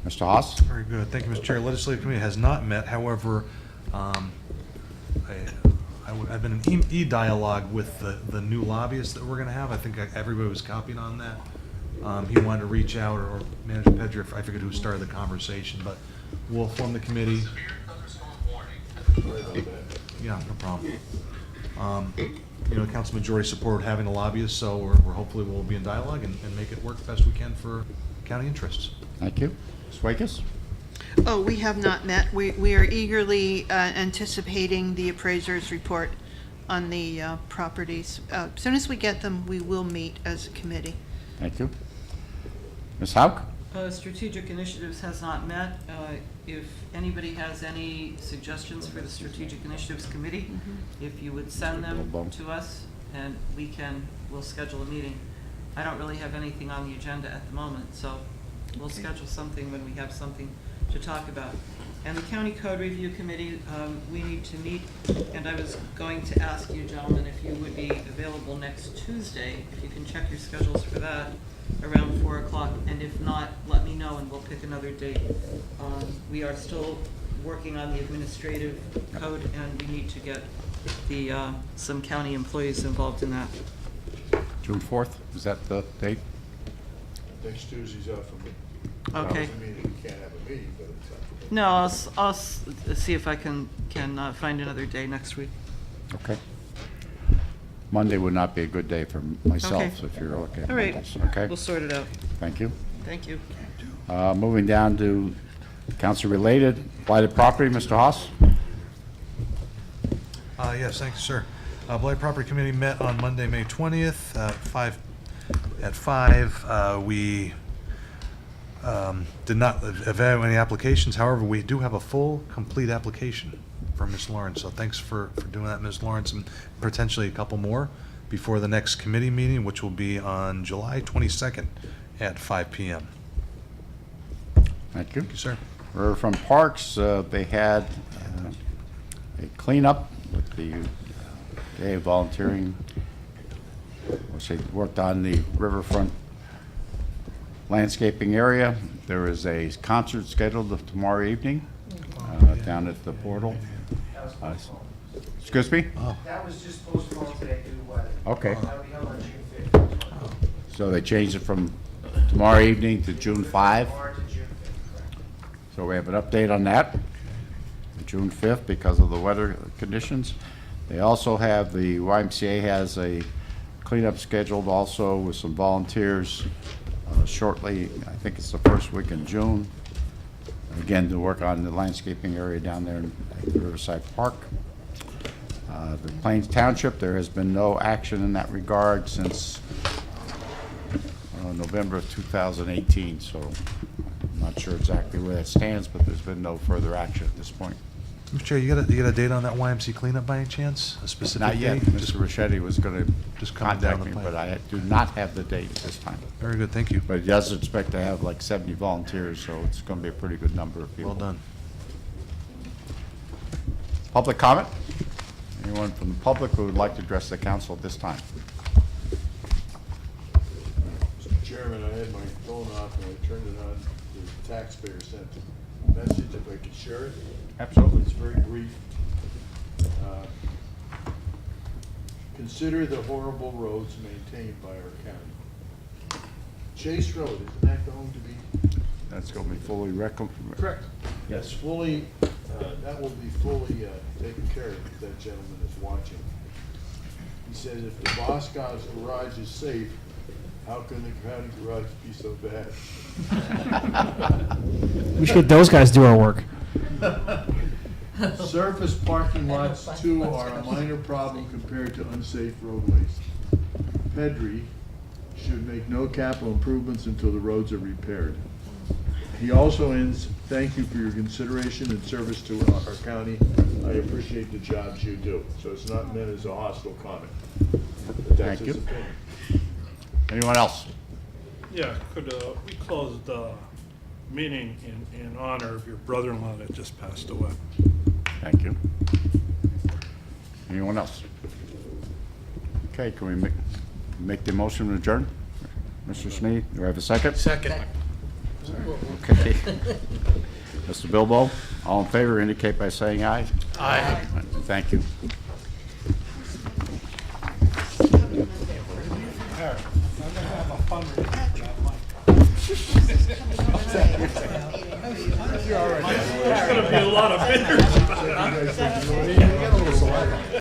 Mr. Haas? Very good. Thank you, Mr. Chair. Legislative Committee has not met. However, I've been in e-dialogue with the new lobbyists that we're going to have. I think everybody was copied on that. He wanted to reach out, or Manager Pedrick, I forget who started the conversation, but we'll form the committee. Yeah, no problem. Council majority support having a lobbyist, so we're hopefully we'll be in dialogue and make it work best we can for county interests. Thank you. Ms. Wakes? Oh, we have not met. We are eagerly anticipating the appraiser's report on the properties. As soon as we get them, we will meet as a committee. Thank you. Ms. Hauk? Strategic Initiatives has not met. If anybody has any suggestions for the Strategic Initiatives Committee, if you would send them to us, and we'll schedule a meeting. I don't really have anything on the agenda at the moment, so we'll schedule something when we have something to talk about. And the County Code Review Committee, we need to meet, and I was going to ask you, gentlemen, if you would be available next Tuesday, if you can check your schedules for that, around 4 o'clock, and if not, let me know and we'll pick another date. We are still working on the administrative code, and we need to get some county employees involved in that. June 4th, is that the date? Next Tuesday's out for me. Okay. Doesn't mean that we can't have a meeting, but it's out for me. No, I'll see if I can find another day next week. Okay. Monday would not be a good day for myself, Okay. so if you're okay. All right. Okay. We'll sort it out. Thank you. Thank you. Moving down to council-related, blighted property, Mr. Haas? Yes, thank you, sir. Blight Property Committee met on Monday, May 20th, at 5. We did not evaluate any applications. However, we do have a full, complete application for Ms. Lawrence. So thanks for doing that, Ms. Lawrence, and potentially a couple more before the next committee meeting, which will be on July 22nd at 5 p.m. Thank you. Thank you, sir. From Parks, they had a cleanup with the day of volunteering, which they worked on the riverfront landscaping area. There is a concert scheduled tomorrow evening down at the portal. Excuse me? That was just postponed today due to weather. Okay. That'll be held on June 5th. So they changed it from tomorrow evening to June 5. Tomorrow to June 5th. So we have an update on that, June 5th, because of the weather conditions. They also have, the YMCA has a cleanup scheduled also with some volunteers shortly. I think it's the first week in June. Again, to work on the landscaping area down there in Riverside Park. The Plains Township, there has been no action in that regard since November of 2018, so I'm not sure exactly where that stands, but there's been no further action at this point. Mr. Chair, you got a date on that YMC cleanup by any chance? A specific Not yet. date? Mr. Ricchetti was going to just coming down contact the me, pipe. but I do not have the date at this time. Very good, thank you. But he does expect to have like 70 volunteers, so it's going to be a pretty good number of people. Well done. Public comment? Anyone from the public who would like to address the council at this time? Mr. Chairman, I had my phone off and I turned it on. The taxpayer sent a message, if I could share it. Absolutely. It's very brief. Consider the horrible roads maintained by our county. Chase Road, isn't that going to be? That's going to be fully Correct. Yes, fully, that will be fully taken care of if that gentleman is watching. He says if the Boscov's garage is safe, how can the county garage be so bad? We should get those guys to do our work. Surface parking lots too are a minor problem compared to unsafe roadways. Pedri should make no capital improvements until the roads are repaired. He also ends, thank you for your consideration and service to our county. I appreciate the jobs you do. So it's not meant as a hostile comment. But that's Thank his you. opinion. Anyone else? Yeah, could we close the meeting in honor of your brother-in-law that just passed away? Thank you. Anyone else? Okay, can we make the motion to adjourn? Mr. Smee, do I have a second? Second. Okay. Mr. Bilbo, all in favor indicate by saying aye. Aye. Thank you. I'm gonna have a fundraiser. There's gonna be a lot of bidders.